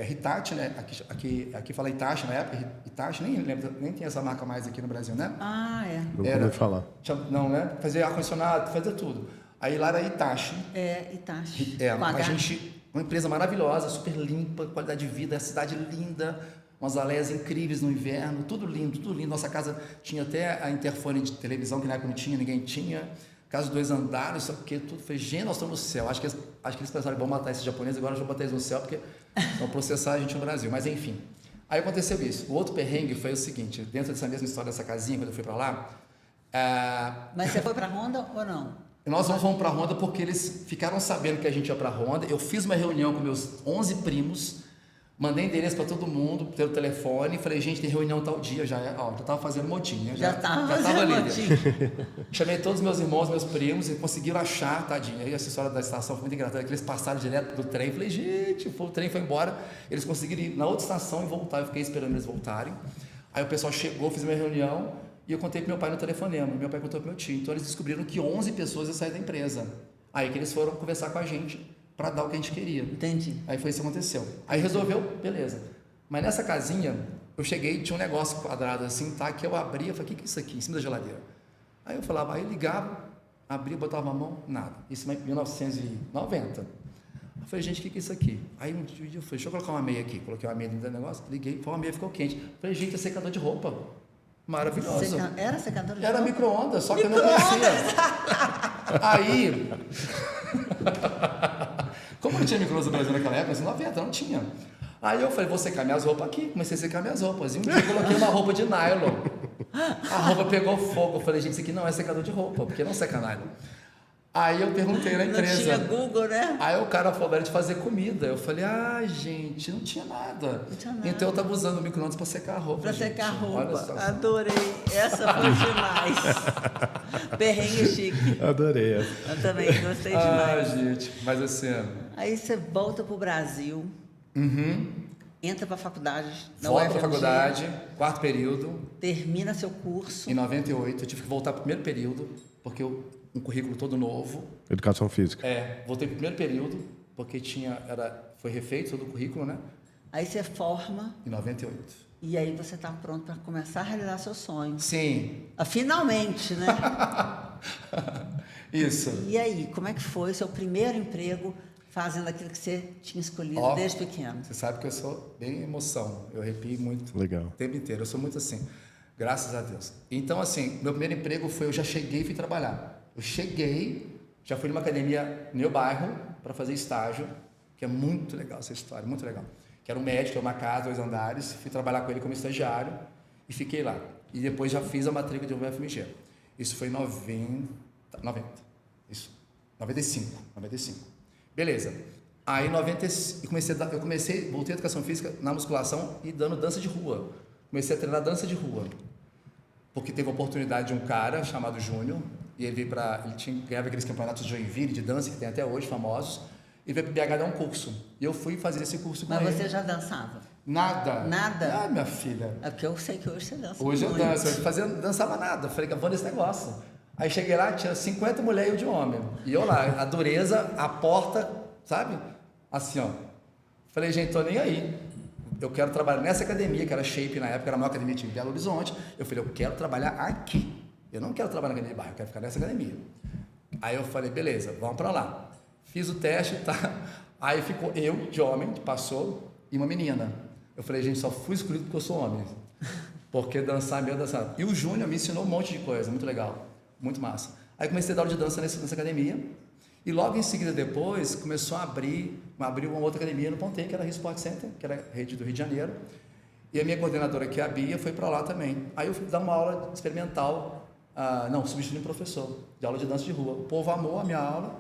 Hitachi, né? Aqui fala Hitachi na época, Hitachi, nem lembro, nem tem essa marca mais aqui no Brasil, né? Ah, é. Não ouvi falar. Não, né? Fazer ar-condicionado, fazer tudo. Aí lá era Hitachi. Itachi. Uma empresa maravilhosa, super limpa, qualidade de vida, cidade linda, umas aleias incríveis no inverno, tudo lindo, tudo lindo. Nossa casa tinha até a interfone de televisão, que na época não tinha, ninguém tinha. Casa de 2 andares, só que tudo foi gênio, nós estamos no céu. Acho que eles pensaram, vão matar esses japoneses, agora nós vamos botar eles no céu, porque vão processar a gente no Brasil. Mas enfim, aí aconteceu isso. O outro perrengue foi o seguinte, dentro dessa mesma história dessa casinha, quando eu fui para lá... Mas você foi para a Honda ou não? Nós não fomos para a Honda porque eles ficaram sabendo que a gente ia para a Honda. Eu fiz uma reunião com meus 11 primos, mandei endereço para todo mundo pelo telefone, falei, gente, tem reunião tal dia, já estava fazendo motim, né? Já estava ali. Chamei todos os meus irmãos, meus primos, e conseguiram achar, tadinho. Aí essa história da estação foi muito engraçada, que eles passaram direto do trem. Falei, gente, o trem foi embora, eles conseguiram ir na outra estação e voltar. Eu fiquei esperando eles voltarem. Aí o pessoal chegou, fiz uma reunião, e eu contei para meu pai no telefonema. Meu pai contou para meu tio. Então eles descobriram que 11 pessoas iam sair da empresa. Aí que eles foram conversar com a gente para dar o que a gente queria. Entendi. Aí foi isso que aconteceu. Aí resolveu, beleza. Mas nessa casinha, eu cheguei, tinha um negócio quadrado assim, tá? Que eu abria, falei, o que é isso aqui? Em cima da geladeira. Aí eu falava, aí ligava, abria, botava a mão, nada. Isso em 1990. Eu falei, gente, o que é isso aqui? Aí um dia eu falei, deixa eu colocar uma meia aqui. Coloquei uma meia dentro do negócio, liguei, a meia ficou quente. Eu falei, gente, é secador de roupa. Maravilhoso. Era secador de Era roupa? micro-ondas, só que eu não conhecia. Aí... Como não tinha micro-ondas no Brasil naquela época, assim, 90, não tinha. Aí eu falei, vou secar minhas roupas aqui. Comecei a secar minhas roupas. E um dia eu coloquei uma roupa de nylon. A roupa pegou fogo. Eu falei, gente, isso aqui não é secador de roupa, porque não seca nylon. Aí eu perguntei na empresa. Não tinha Google, né? Aí o cara falou, era de fazer comida. Eu falei, gente, não tinha nada. Não tinha nada. Então eu estava usando o micro-ondas para secar a roupa. Para secar a roupa. Olha, adorei. Essa foi demais. Perrengue chique. Adorei essa. Eu também gostei demais. Gente, mas assim... Aí você volta pro Brasil, entra para a faculdade. Volta para a faculdade, 4º período. Termina seu curso. Em 98, eu tive que voltar para o 1º período, porque um currículo todo novo. Educação física. Voltei para o 1º período, porque foi refeito todo o currículo, né? Aí você forma. Em 98. E aí você está pronto para começar a realizar seu sonho. Sim. Finalmente, né? Isso. E aí, como é que foi seu primeiro emprego fazendo aquilo que você tinha escolhido desde pequeno? Você sabe que eu sou bem emoção. Eu arrepio muito. Legal. O tempo inteiro. Eu sou muito assim. Graças a Deus. Então, assim, meu primeiro emprego foi, eu já cheguei e fui trabalhar. Eu cheguei, já fui numa academia no meu bairro para fazer estágio, que é muito legal essa história, muito legal. Que era um médico, uma casa, 2 andares, fui trabalhar com ele como estagiário e fiquei lá. e depois já fiz a matrícula de UFMG. Isso foi em 90. Isso. 95. Beleza. Aí, voltei à educação física na musculação e dando dança de rua. Comecei a treinar dança de rua. Porque teve a oportunidade de um cara chamado Júnior, e ele ganhava aqueles campeonatos de Joinville, de dança, que tem até hoje, famosos, e veio para o BH dar um curso. E eu fui fazer esse curso com ele. Mas você já dançava? Nada. Nada? Ah, minha filha. É porque eu sei que hoje você dança Hoje muito. eu danço. Eu dançava nada. Falei, vou nesse negócio. Aí cheguei lá, tinha 50 mulheres e eu de homem. E eu lá, a dureza, a porta, sabe? Assim, ó. Falei, gente, tô nem aí. Eu quero trabalhar nessa academia, que era Shape na época, era a maior academia de Belo Horizonte. Eu falei, eu quero trabalhar aqui. Eu não quero trabalhar na academia de bairro, eu quero ficar nessa academia. Aí eu falei, beleza, vamos pra lá. Fiz o teste, tá? Aí ficou eu, de homem, que passou, e uma menina. Eu falei, gente, só fui escolhido porque eu sou homem. Porque dançar é meu dançar. E o Júnior me ensinou um monte de coisa, muito legal, muito massa. Aí comecei a dar aula de dança nessa academia. E logo em seguida depois, começou a abrir uma outra academia no Pontém, que era a Rio Sport Center, que era a rede do Rio de Janeiro. E a minha coordenadora, que é a Bia, foi para lá também. Aí eu fui dar uma aula experimental, substituindo um professor, de aula de dança de rua. O povo amou a minha aula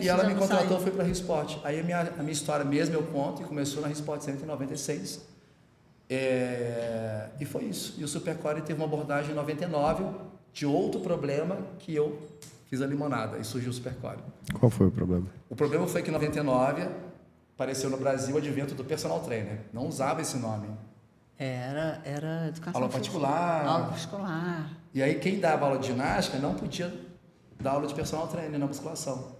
e ela me contratou, foi para a Rio Sport. Aí a minha história mesmo eu conto, e começou na Rio Sport Center em 96. E foi isso. E o Supercore teve uma abordagem em 99 de outro problema que eu fiz a limonada e surgiu o Supercore. Qual foi o problema? O problema foi que em 99 apareceu no Brasil o advento do personal trainer. Não usava esse nome. Era educação Aula particular. Aula particular. E aí quem dava aula de ginástica não podia dar aula de personal trainer na musculação.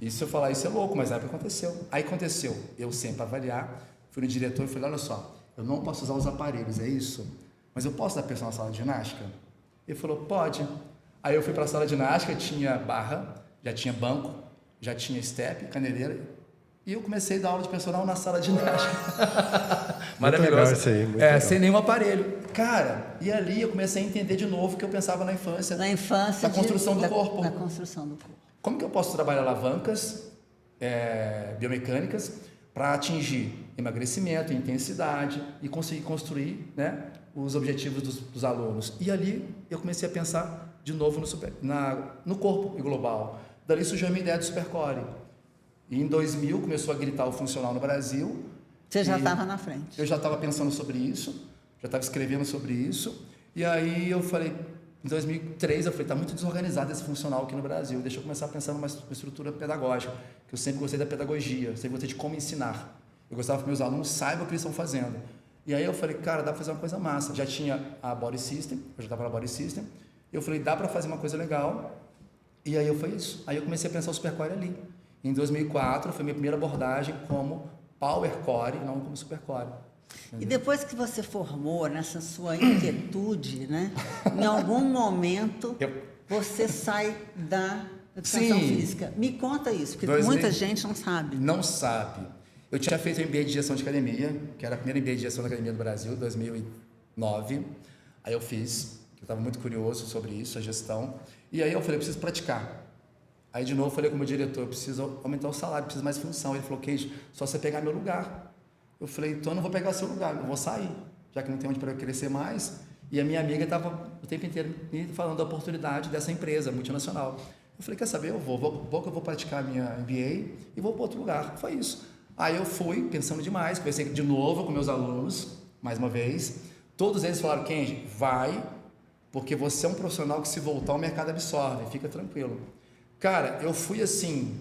E se eu falar isso é louco, mas aí aconteceu. Aí aconteceu. Eu sempre avaliar, fui no diretor e falei, olha só, eu não posso usar os aparelhos, é isso? Mas eu posso dar personal na sala de ginástica? Ele falou, pode. Aí eu fui para a sala de ginástica, tinha barra, já tinha banco, já tinha step, caneleira, e eu comecei a dar aula de personal na sala de ginástica. Maravilhoso. Isso aí, muito legal. Sem nenhum aparelho. Cara, e ali eu comecei a entender de novo o que eu pensava na infância. Na infância. Da construção do corpo. Da construção do corpo. Como que eu posso trabalhar alavancas biomecânicas para atingir emagrecimento, intensidade e conseguir construir, né, os objetivos dos alunos? E ali eu comecei a pensar de novo no corpo e global. Dali surgiu a minha ideia do Supercore. E em 2000 começou a gritar o funcional no Brasil. Você já estava na frente. Eu já estava pensando sobre isso, já estava escrevendo sobre isso. E aí eu falei, em 2003, eu falei, está muito desorganizado esse funcional aqui no Brasil. Deixa eu começar a pensar numa estrutura pedagógica, que eu sempre gostei da pedagogia, sempre gostei de como ensinar. Eu gostava que meus alunos saibam o que eles estão fazendo. E aí eu falei, cara, dá para fazer uma coisa massa. Já tinha a Body System, eu já estava na Body System. Eu falei, dá para fazer uma coisa legal. E aí foi isso. Aí eu comecei a pensar o Supercore ali. Em 2004, foi minha primeira abordagem como Power Core, não como Supercore. E depois que você formou nessa sua inquietude, né? Em algum momento você sai da educação física. Me conta isso, porque muita gente não sabe. Não sabe. Eu tinha feito um MBA de gestão de academia, que era a primeira MBA de gestão da academia do Brasil, 2009. Aí eu fiz, eu estava muito curioso sobre isso, a gestão. E aí eu falei, eu preciso praticar. Aí de novo eu falei com o meu diretor, eu preciso aumentar o salário, preciso mais função. Ele falou, Keiji, só você pegar meu lugar. Eu falei, então eu não vou pegar seu lugar, eu vou sair, já que não tem onde para eu crescer mais. E a minha amiga estava o tempo inteiro me falando da oportunidade dessa empresa multinacional. Eu falei, quer saber, eu vou praticar a minha MBA e vou para outro lugar. Foi isso. Aí eu fui, pensando demais, conversei de novo com meus alunos, mais uma vez. Todos eles falaram, Keiji, vai, porque você é um profissional que se voltar o mercado absorve, fica tranquilo. Cara, eu fui assim,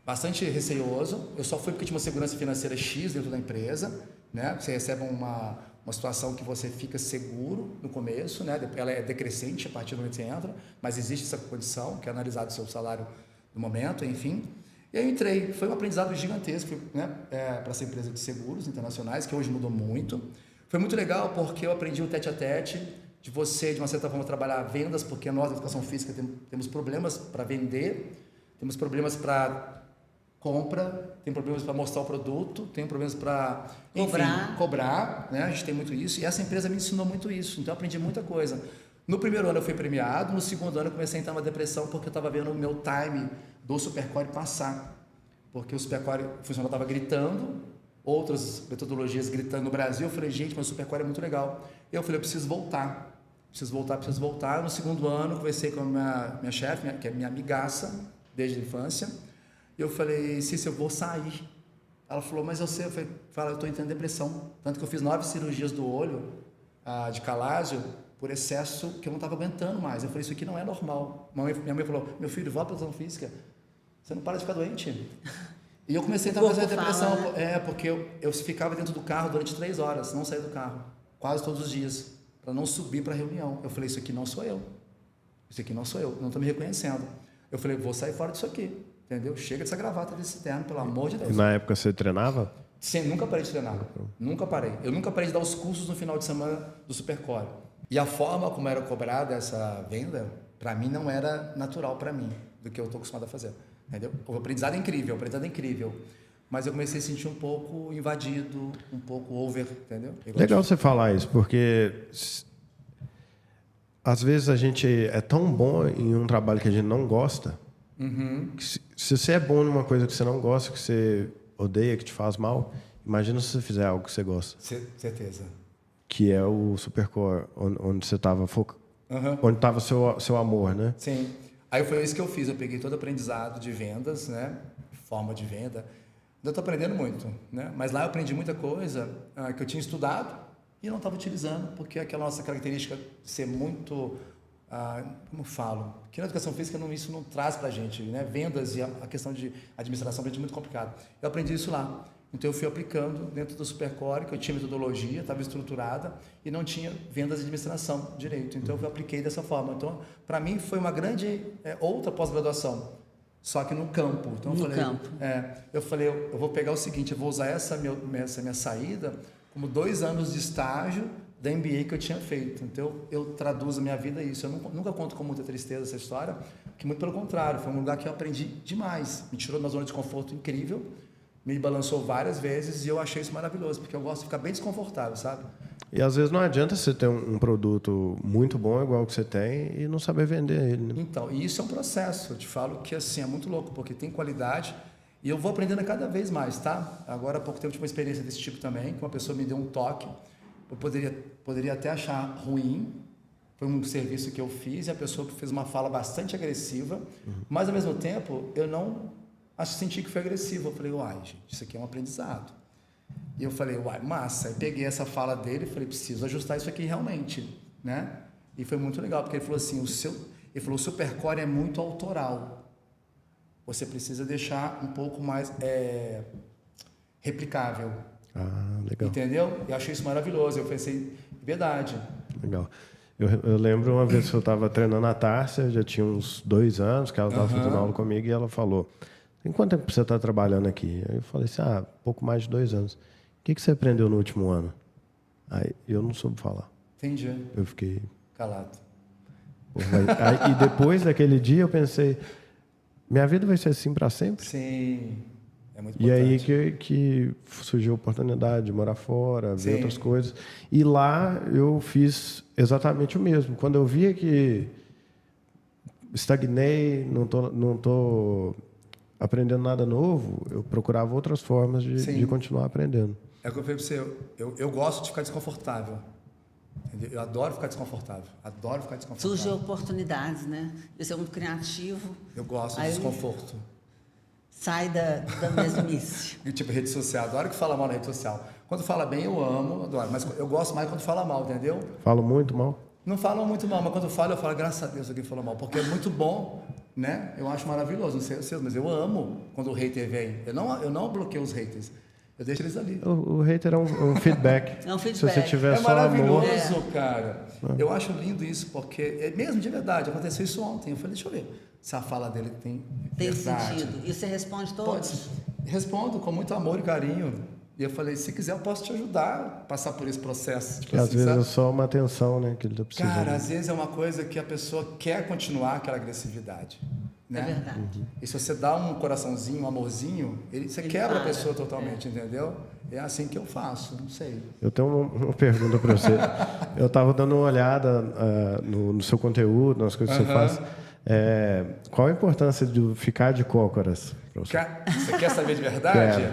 bastante receioso. Eu só fui porque tinha uma segurança financeira X dentro da empresa, né? Você recebe uma situação que você fica seguro no começo, né? Ela é decrescente a partir do momento que você entra, mas existe essa condição, que é analisado o seu salário no momento, enfim. E aí eu entrei, foi um aprendizado gigantesco, né? Para essa empresa de seguros internacionais, que hoje mudou muito. Foi muito legal porque eu aprendi o tete-a-tete, de você, de uma certa forma, trabalhar vendas, porque nós, da educação física, temos problemas para vender, temos problemas para compra, tem problemas para mostrar o produto, tem problemas para cobrar, né? A gente tem muito isso, e essa empresa me ensinou muito isso, então eu aprendi muita coisa. No primeiro ano eu fui premiado, no segundo ano eu comecei a entrar numa depressão, porque eu estava vendo o meu time do Supercore passar, porque o Supercore, o funcionário estava gritando, outras metodologias gritando no Brasil. Eu falei, gente, mas o Supercore é muito legal. Eu falei, eu preciso voltar. Preciso voltar. No segundo ano, conversei com a minha chefe, que é minha amigaça, desde a infância. E eu falei, Cícero, eu vou sair. Ela falou, mas eu sei. Eu falei, eu estou entrando em depressão. Tanto que eu fiz 9 cirurgias do olho, de calásio, por excesso que eu não estava aguentando mais. Eu falei, isso aqui não é normal. Minha mãe falou, meu filho, volta para a educação física. Você não para de ficar doente. E eu comecei a fazer a depressão. Fala, né? Porque eu ficava dentro do carro durante 3 horas, não saía do carro, quase todos os dias, para não subir para a reunião. Eu falei, isso aqui não sou eu. Isso aqui não sou eu, não estou me reconhecendo. Eu falei, vou sair fora disso aqui, entendeu? Chega dessa gravata, desse terno, pelo amor de Deus. E na época você treinava? Sim, nunca parei de treinar. Nunca parei. Eu nunca parei de dar os cursos no final de semana do Supercore. E a forma como era cobrada essa venda, para mim, não era natural para mim, do que eu estou acostumado a fazer. Entendeu? O aprendizado é incrível. Mas eu comecei a sentir um pouco invadido, um pouco over, entendeu? Legal você falar isso, porque às vezes a gente é tão bom em um trabalho que a gente não gosta, que se você é bom numa coisa que você não gosta, que você odeia, que te faz mal, imagina se você fizer algo que você gosta. Certeza. Que é o Supercore, onde você estava focado, onde estava o seu amor, né? Sim. Aí foi isso que eu fiz, eu peguei todo o aprendizado de vendas, né? Forma de venda. Eu estou aprendendo muito, né? Mas lá eu aprendi muita coisa que eu tinha estudado e não estava utilizando, porque aquela nossa característica de ser muito, como eu falo, que na educação física isso não traz para a gente, né? Vendas e a questão de administração é muito complicado. Eu aprendi isso lá. Então eu fui aplicando dentro do Supercore, que eu tinha metodologia, estava estruturada e não tinha vendas e administração direito. Então eu apliquei dessa forma. Então, para mim foi uma grande outra pós-graduação, só que no campo. Então eu falei, eu vou pegar o seguinte, eu vou usar essa minha saída como 2 anos de estágio da MBA que eu tinha feito. Então eu traduzo a minha vida a isso. Eu nunca conto com muita tristeza essa história, que muito pelo contrário, foi um lugar que eu aprendi demais. Me tirou de uma zona de conforto incrível, me balançou várias vezes e eu achei isso maravilhoso, porque eu gosto de ficar bem desconfortável, sabe? E às vezes não adianta você ter um produto muito bom, igual que você tem, e não saber vender ele, né? Então, e isso é um processo. Eu te falo que assim, é muito louco, porque tem qualidade e eu vou aprendendo cada vez mais, tá? Agora há pouco tempo eu tive uma experiência desse tipo também, que uma pessoa me deu um toque. Eu poderia até achar ruim. Foi um serviço que eu fiz e a pessoa fez uma fala bastante agressiva, mas ao mesmo tempo eu não senti que foi agressivo. Eu falei, uai, gente, isso aqui é um aprendizado. E eu falei, uai, massa. Aí peguei essa fala dele e falei, preciso ajustar isso aqui realmente, né? E foi muito legal, porque ele falou assim, o Supercore é muito autoral. Você precisa deixar um pouco mais replicável. Legal. Entendeu? Eu achei isso maravilhoso. Eu pensei, verdade. Legal. Eu lembro uma vez que eu estava treinando a Tárcia, já tinha uns 2 anos que ela estava fazendo aula comigo e ela falou, tem quanto tempo você está trabalhando aqui? Aí eu falei assim, pouco mais de 2 anos. O que você aprendeu no último ano? Aí eu não soube falar. Entendi. Eu fiquei calado. E depois daquele dia eu pensei, minha vida vai ser assim para sempre? Sim, é muito importante. E aí que surgiu a oportunidade de morar fora, ver outras coisas. E lá eu fiz exatamente o mesmo. Quando eu via que estagnei, não tô aprendendo nada novo, eu procurava outras formas de continuar aprendendo. É o que eu falei para você, eu gosto de ficar desconfortável. Entendeu? Eu adoro ficar desconfortável. Surgem oportunidades, né? Você é muito criativo. Eu gosto do desconforto. Sai da mesmice. E tipo, rede social. Adoro que fala mal na rede social. Quando fala bem, eu amo, adoro. Mas eu gosto mais quando fala mal, entendeu? Falo muito mal? Não falam muito mal, mas quando eu falo, graças a Deus alguém falou mal. Porque é muito bom, né? Eu acho maravilhoso. Não sei vocês, mas eu amo quando o hater vem. Eu não bloqueio os haters. Eu deixo eles ali. O hater é um feedback. É um feedback. Se você tiver só maravilhoso, amor... cara. Eu acho lindo isso, porque, mesmo de verdade, aconteceu isso ontem. Eu falei, deixa eu ver se a fala dele tem verdade. Sentido. E você responde todos? Respondo com muito amor e carinho. E eu falei, se quiser, eu posso te ajudar a passar por esse processo. Tipo, às vezes é só uma atenção, né, que ele está precisando. Cara, às vezes é uma coisa que a pessoa quer continuar aquela agressividade. Né? É verdade. E se você dá um coraçãozinho, um amorzinho, você quebra a pessoa totalmente, entendeu? É assim que eu faço, não sei. Eu tenho uma pergunta para você. Eu estava dando uma olhada no seu conteúdo, nas coisas que você faz. Qual a importância de ficar de cócoras? Você quer saber de verdade?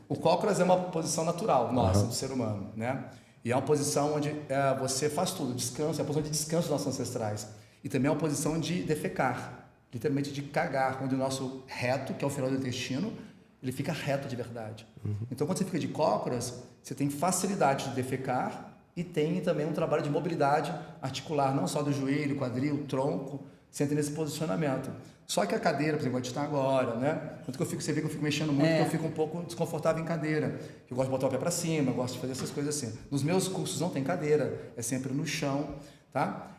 O cócoras é uma posição natural nossa, do ser humano, né? E é uma posição onde você faz tudo, descanso, é a posição de descanso dos nossos ancestrais. E também é uma posição de defecar, literalmente de cagar, onde o nosso reto, que é o final do intestino, ele fica reto de verdade. Então, quando você fica de cócoras, você tem facilidade de defecar e tem também um trabalho de mobilidade articular, não só do joelho, quadril, tronco, você entra nesse posicionamento. Só que a cadeira, por exemplo, a gente está agora, né? Tanto que você vê que eu fico mexendo muito, porque eu fico um pouco desconfortável em cadeira. Eu gosto de botar o pé para cima, eu gosto de fazer essas coisas assim. Nos meus cursos não tem cadeira, é sempre no chão, tá?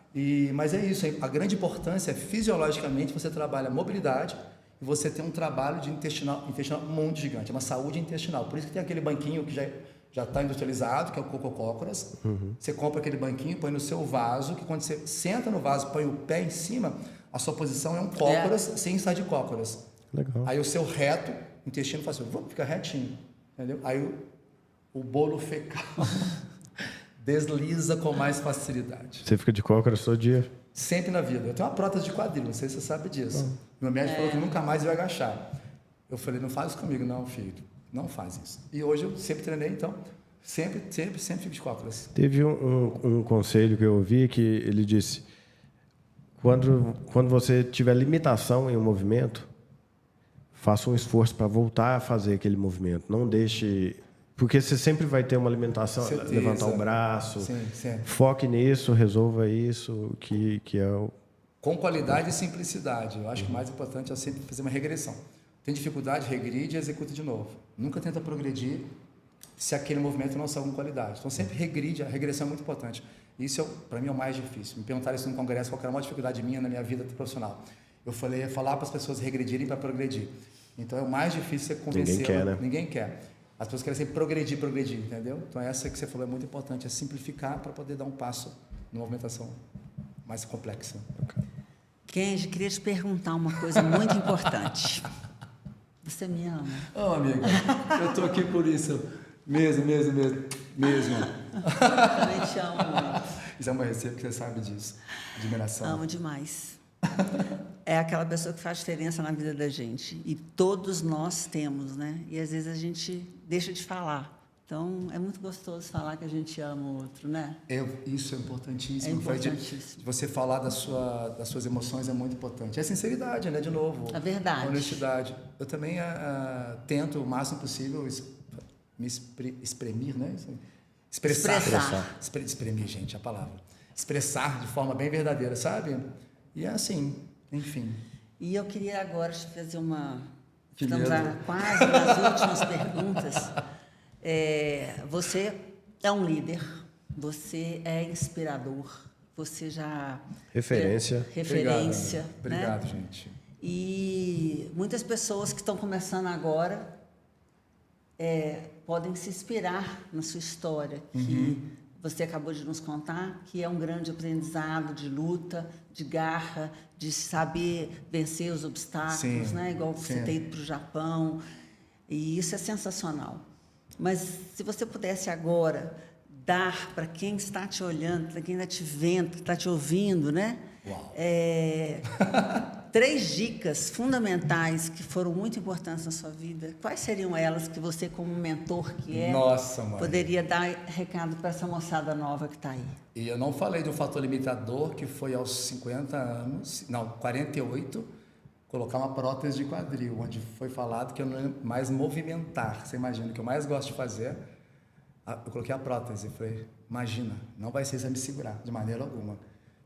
Mas é isso, a grande importância é fisiologicamente você trabalha mobilidade e você tem um trabalho de intestinal muito gigante, é uma saúde intestinal. Por isso que tem aquele banquinho que já está industrializado, que é o cococócoras. Você compra aquele banquinho, põe no seu vaso, que quando você senta no vaso, põe o pé em cima, a sua posição é um cócoras sem estar de cócoras. Legal. Aí o seu reto, intestino faz assim, fica retinho, entendeu? Aí o bolo fecal desliza com mais facilidade. Você fica de cócoras todo dia? Sempre na vida. Eu tenho uma prótese de quadril, não sei se você sabe disso. Meu médico falou que nunca mais eu ia agachar. Eu falei, não faz isso comigo não, filho. Não faz isso. E hoje eu sempre treinei, então, sempre fico de cócoras. Teve um conselho que eu ouvi que ele disse, quando você tiver limitação em um movimento, faça um esforço para voltar a fazer aquele movimento. Não deixe... Porque você sempre vai ter uma limitação, Certeza. levantar o braço. Sim. Foque nisso, resolva isso, que é o... Com qualidade e simplicidade. Eu acho que o mais importante é sempre fazer uma regressão. Tem dificuldade, regride e executa de novo. Nunca tenta progredir se aquele movimento não saiu com qualidade. Então sempre regride, a regressão é muito importante. Isso, para mim, é o mais difícil. Me perguntaram isso no congresso, qual era a maior dificuldade minha na minha vida profissional. Eu falei, é falar para as pessoas regredirem para progredir. Então é o mais difícil é convencer. Ninguém quer, né? Ninguém quer. As pessoas querem sempre progredir, entendeu? Então essa que você falou é muito importante, é simplificar para poder dar um passo numa movimentação mais complexa. Kenji, queria te perguntar uma coisa muito importante. Você me ama? Oh, amiga, eu tô aqui por isso. Mesmo. Eu também te amo muito. Isso é uma receita que você sabe disso. Admiração. Amo demais. É aquela pessoa que faz diferença na vida da gente. E todos nós temos, né? E às vezes a gente deixa de falar. Então, é muito gostoso falar que a gente ama o outro, né? Isso é importantíssimo. É importantíssimo. Você falar das suas emoções é muito importante. É sinceridade, né? De novo. A verdade. Honestidade. Eu também tento o máximo possível me exprimir, né? Expressar. Exprimir, gente, a palavra. Expressar de forma bem verdadeira, sabe? E é assim, enfim. E eu queria agora te fazer uma... Que Estamos medo. quase nas últimas perguntas. Você é um líder, você é inspirador, você já... Referência. Referência. Obrigado, né? gente. E muitas pessoas que estão começando agora podem se inspirar na sua história, que você acabou de nos contar, que é um grande aprendizado de luta, de garra, de saber vencer os obstáculos, Sim, né? Igual você sim. ter ido para o Japão. E isso é sensacional. Mas se você pudesse agora dar para quem está te olhando, para quem está te vendo, está te ouvindo, né? Uau. 3 dicas fundamentais que foram muito importantes na sua vida, quais seriam elas que você, como mentor que Nossa, mãe. poderia dar recado para essa moçada nova que está aí? E eu não falei de um fator limitador que foi aos 50 anos, não, 48, colocar uma prótese de quadril, onde foi falado que eu não ia mais movimentar. Você imagina, o que eu mais gosto de fazer, eu coloquei a prótese. Falei, imagina, não vai ser isso a me segurar, de maneira alguma.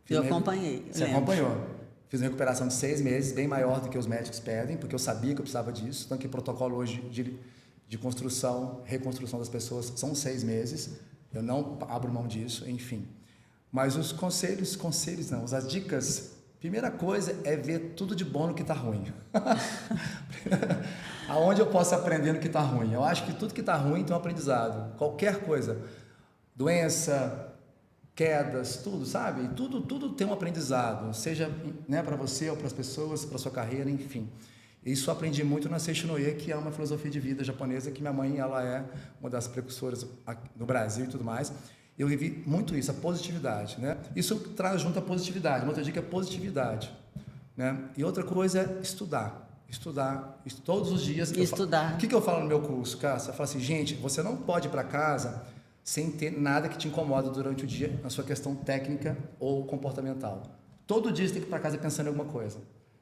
Eu acompanhei. Você acompanhou. Fiz uma recuperação de 6 meses, bem maior do que os médicos pedem, porque eu sabia que eu precisava disso. Tanto que o protocolo hoje de construção, reconstrução das pessoas são 6 meses. Eu não abro mão disso, enfim. Mas os conselhos não, as dicas. Primeira coisa é ver tudo de bom no que está ruim. Aonde eu posso aprender no que está ruim? Eu acho que tudo que está ruim tem um aprendizado. Qualquer coisa. Doença, quedas, tudo, sabe? Tudo tem um aprendizado, seja, né, para você ou para as pessoas, para a sua carreira, enfim. Isso eu aprendi muito na Seishinoye, que é uma filosofia de vida japonesa, que minha mãe, ela é uma das precursoras no Brasil e tudo mais. Eu vivi muito isso, a positividade, né? Isso traz junto a positividade. Uma outra dica é positividade, né? E outra coisa é estudar. Estudar. Todos os dias. Estudar. O que eu falo no meu curso, cara? Você fala assim, gente, você não pode ir para casa sem ter nada que te incomoda durante o dia na sua questão técnica ou comportamental. Todo dia você tem que ir para casa pensando em alguma coisa.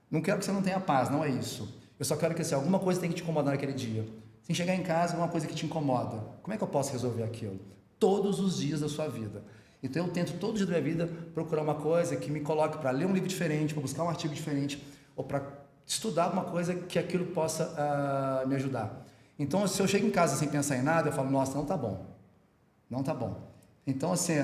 Não quero que você não tenha paz, não é isso. Eu só quero que assim, alguma coisa tem que te incomodar naquele dia. Se chegar em casa, alguma coisa que te incomoda, como é que eu posso resolver aquilo? Todos os dias da sua vida. Então eu tento todo dia da minha vida procurar uma coisa que me coloque para ler um livro diferente, para buscar um artigo diferente, ou para estudar uma coisa que aquilo possa me ajudar. Então, se eu chego em casa sem pensar em nada, eu falo, nossa, não tá bom. Não tá bom. Então, assim...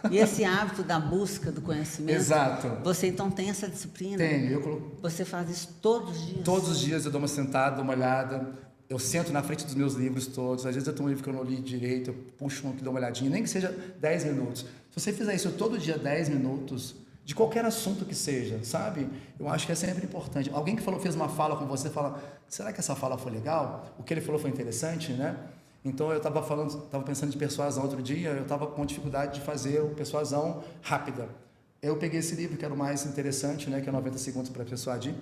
E esse hábito da busca do conhecimento... Exato. Você, então, tem essa disciplina? Tenho. Você faz isso todos os dias? Todos os dias eu dou uma sentada, dou uma olhada. Eu sento na frente dos meus livros todos. Às vezes eu tenho um livro que eu não li direito, eu puxo um que dou uma olhadinha, nem que seja 10 minutos. Se você fizer isso todo dia, 10 minutos, de qualquer assunto que seja, sabe? Eu acho que é sempre importante. Alguém que fez uma fala com você, fala, será que essa fala foi legal? O que ele falou foi interessante, né? Então eu estava pensando em persuasão outro dia, eu estava com dificuldade de fazer o persuasão rápida. Eu peguei esse livro, que era o mais interessante, né, que é 90 segundos para persuadir,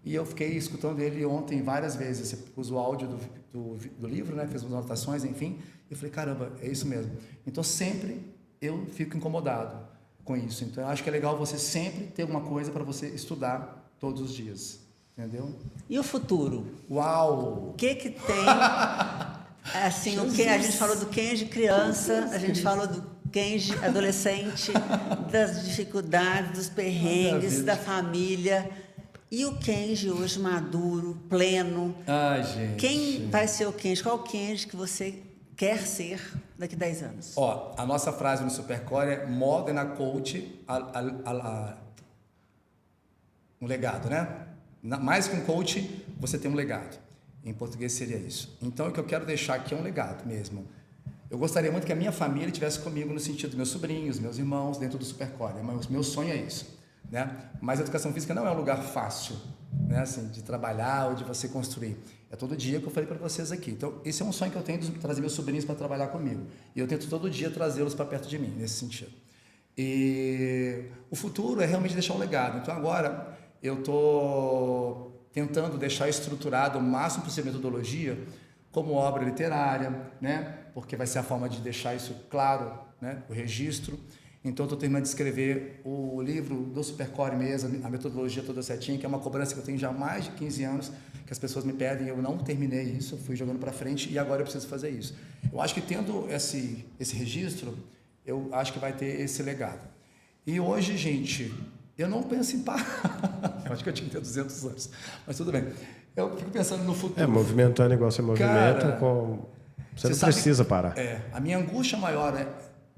e eu fiquei escutando ele ontem várias vezes. Eu pus o áudio do livro, né, fiz umas anotações, enfim, e eu falei, caramba, é isso mesmo. Então sempre eu fico incomodado com isso. Então eu acho que é legal você sempre ter uma coisa para você estudar todos os dias, entendeu? E o futuro? Uau! O que tem... Assim, a gente falou do Kenji criança, a gente falou do Kenji adolescente, das dificuldades, dos perrengues, da família. E o Kenji hoje maduro, pleno. Ai, gente. Quem vai ser o Kenji? Qual o Kenji que você quer ser daqui a 10 anos? Ó, a nossa frase no Supercore é more than a coach, um legado, né? Mais que um coach, você tem um legado. Em português seria isso. Então, o que eu quero deixar aqui é um legado mesmo. Eu gostaria muito que a minha família estivesse comigo no sentido dos meus sobrinhos, meus irmãos, dentro do Supercore. Mas o meu sonho é isso, né? Mas a educação física não é um lugar fácil, né? Assim, de trabalhar ou de você construir. É todo dia que eu falei para vocês aqui. Então, esse é um sonho que eu tenho de trazer meus sobrinhos para trabalhar comigo. E eu tento todo dia trazê-los para perto de mim, nesse sentido. E o futuro é realmente deixar um legado. Então, agora, eu estou tentando deixar estruturado o máximo possível a metodologia como obra literária, né? Porque vai ser a forma de deixar isso claro, né? O registro. Então, estou terminando de escrever o livro do Supercore mesmo, a metodologia toda certinha, que é uma cobrança que eu tenho já há mais de 15 anos, que as pessoas me pedem, eu não terminei isso, fui jogando para frente e agora eu preciso fazer isso. Eu acho que tendo esse registro, eu acho que vai ter esse legado. E hoje, gente, eu não penso em parar. Eu acho que eu tinha que ter 200 anos, mas tudo bem. Eu fico pensando no futuro. Movimentando igual você movimenta, você não precisa parar. A minha angústia maior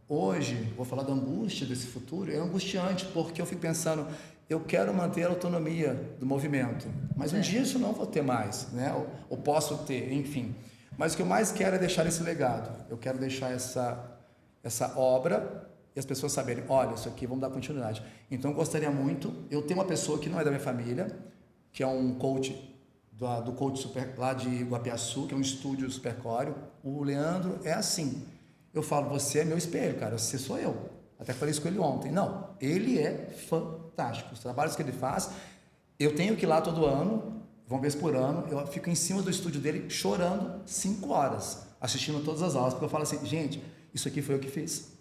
hoje, vou falar da angústia desse futuro, é angustiante, porque eu fico pensando, eu quero manter a autonomia do movimento, mas um dia isso não vou ter mais, né? Ou posso ter, enfim. Mas o que eu mais quero é deixar esse legado. Eu quero deixar essa obra e as pessoas saberem, olha, isso aqui, vamos dar continuidade. Então, eu gostaria muito, eu tenho uma pessoa que não é da minha família, que é um coach, do coach super, lá de Guapiaçu, que é um estúdio Supercore. O Leandro é assim, eu falo, você é meu espelho, cara, você sou eu. Até falei isso com ele ontem. Não, ele é fantástico. Os trabalhos que ele faz, eu tenho que ir lá todo ano, uma vez por ano, eu fico em cima do estúdio dele chorando 5 horas, assistindo todas as aulas, porque eu falo assim, gente, isso aqui foi eu que fiz.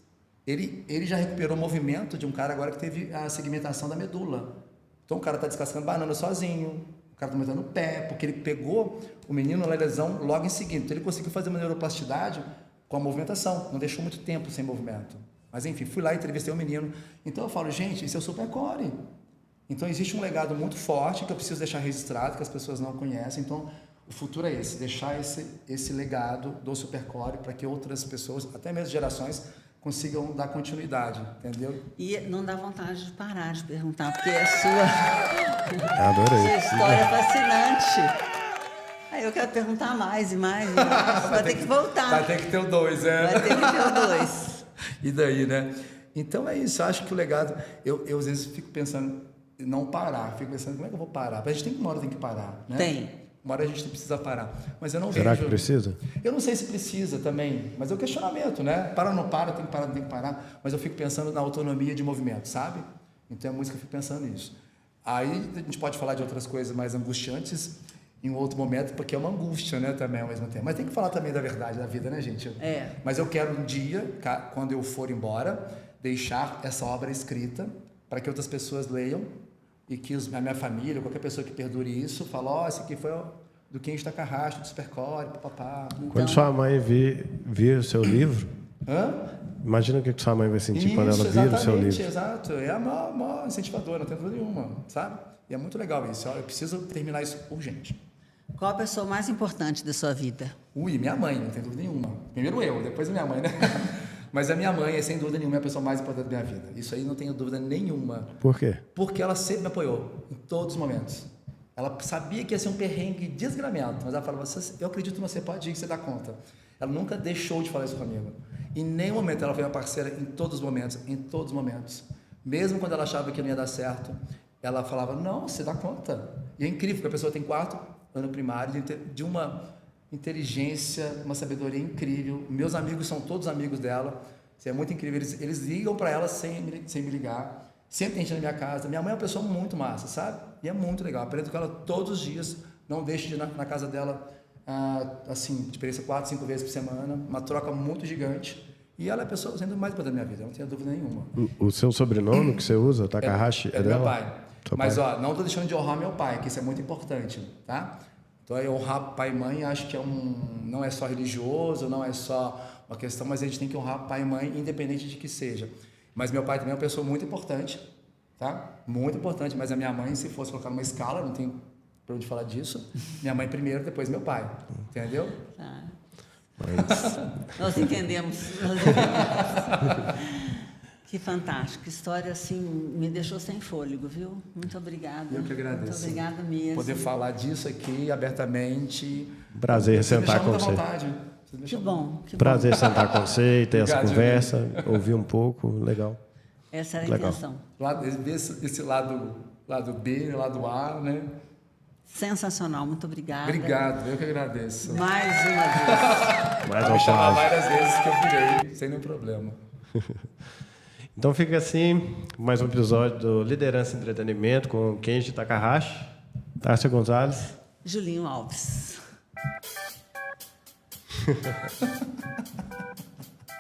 Ele já recuperou o movimento de um cara agora que teve a segmentação da medula. Então o cara está descascando banana sozinho, o cara está aumentando o pé, porque ele pegou o menino na lesão logo em seguida. Então ele conseguiu fazer uma neuroplasticidade com a movimentação, não deixou muito tempo sem movimento. Mas enfim, fui lá e entrevistei o menino. Então eu falo, gente, isso é o Supercore. Então existe um legado muito forte que eu preciso deixar registrado, que as pessoas não conhecem. Então o futuro é esse, deixar esse legado do Supercore para que outras pessoas, até mesmo gerações, consigam dar continuidade, entendeu? E não dá vontade de parar de perguntar, porque a sua Adorei. história é fascinante. Aí eu quero perguntar mais e mais. Vai ter que voltar. Vai ter que ter o 2, Vai ter que ter o 2. E daí, né? Então é isso, eu acho que o legado... Eu às vezes fico pensando em não parar, fico pensando, como é que eu vou parar? A gente uma hora tem que parar, né? Tem. Uma hora a gente precisa parar, mas eu não vejo... Será que precisa? Eu não sei se precisa também, mas é o questionamento, né? Para ou não para, tem que parar, mas eu fico pensando na autonomia de movimento, sabe? Então é música, eu fico pensando nisso. Aí a gente pode falar de outras coisas mais angustiantes em um outro momento, porque é uma angústia, né, também ao mesmo tempo. Mas tem que falar também da verdade da vida, né, gente? Mas eu quero um dia, quando eu for embora, deixar essa obra escrita para que outras pessoas leiam e que a minha família, qualquer pessoa que perdure isso, fale, esse aqui foi do Kenji Takahashi, do Supercore, papapá. Então, quando sua mãe vir o seu livro, imagina o que sua mãe vai sentir quando ela vir o seu livro. Exato, é a maior incentivadora, não tem dúvida nenhuma, sabe? E é muito legal isso, eu preciso terminar isso urgente. Qual a pessoa mais importante da sua vida? Minha mãe, não tem dúvida nenhuma. Primeiro eu, depois a minha mãe, né? Mas a minha mãe é, sem dúvida nenhuma, a pessoa mais importante da minha vida. Isso aí não tenho dúvida nenhuma. Por quê? Porque ela sempre me apoiou, em todos os momentos. Ela sabia que ia ser um perrengue desgramento, mas ela falava, eu acredito que você pode ir, que você dá conta. Ela nunca deixou de falar isso comigo. Em nenhum momento ela foi minha parceira, em todos os momentos. Mesmo quando ela achava que não ia dar certo, ela falava, não, você dá conta. E é incrível, porque a pessoa tem 4 anos primário, de uma inteligência, uma sabedoria incrível. Meus amigos são todos amigos dela. Isso é muito incrível. Eles ligam para ela sem me ligar. Sempre tem gente na minha casa. Minha mãe é uma pessoa muito massa, sabe? E é muito legal. Aprendo com ela todos os dias. Não deixo de ir na casa dela, assim, de experiência 4, 5 vezes por semana. Uma troca muito gigante. E ela é a pessoa sendo mais importante da minha vida. Eu não tenho dúvida nenhuma. O seu sobrenome que você usa, Takahashi, é do meu pai. Mas, pai. Não estou deixando de honrar meu pai, que isso é muito importante, tá? Então, honrar pai e mãe, acho que não é só religioso, não é só uma questão, mas a gente tem que honrar pai e mãe, independente de que seja. Mas meu pai também é uma pessoa muito importante, tá? Muito importante, mas a minha mãe, se fosse colocar numa escala, não tem para onde falar disso, minha mãe primeiro, depois meu pai, entendeu? Tá. Mas... Nós entendemos. Que fantástico. História, assim, me deixou sem fôlego, viu? Muito obrigada. Eu que agradeço. Muito obrigada mesmo. Poder falar disso aqui abertamente. Prazer sentar com você. Vontade. Que bom. Prazer sentar com você e ter essa conversa, ouvir um pouco, legal. Essa era a intenção. Esse lado B, lado A, né? Sensacional, muito obrigada. Obrigado, eu que agradeço. Mais uma vez. Mais me chamar várias vezes que eu virei, sem nenhum problema. Então fica assim, mais um episódio do Liderança e Entretenimento com Kenji Takahashi, Tárcia Gonzalez, Julinho Alves.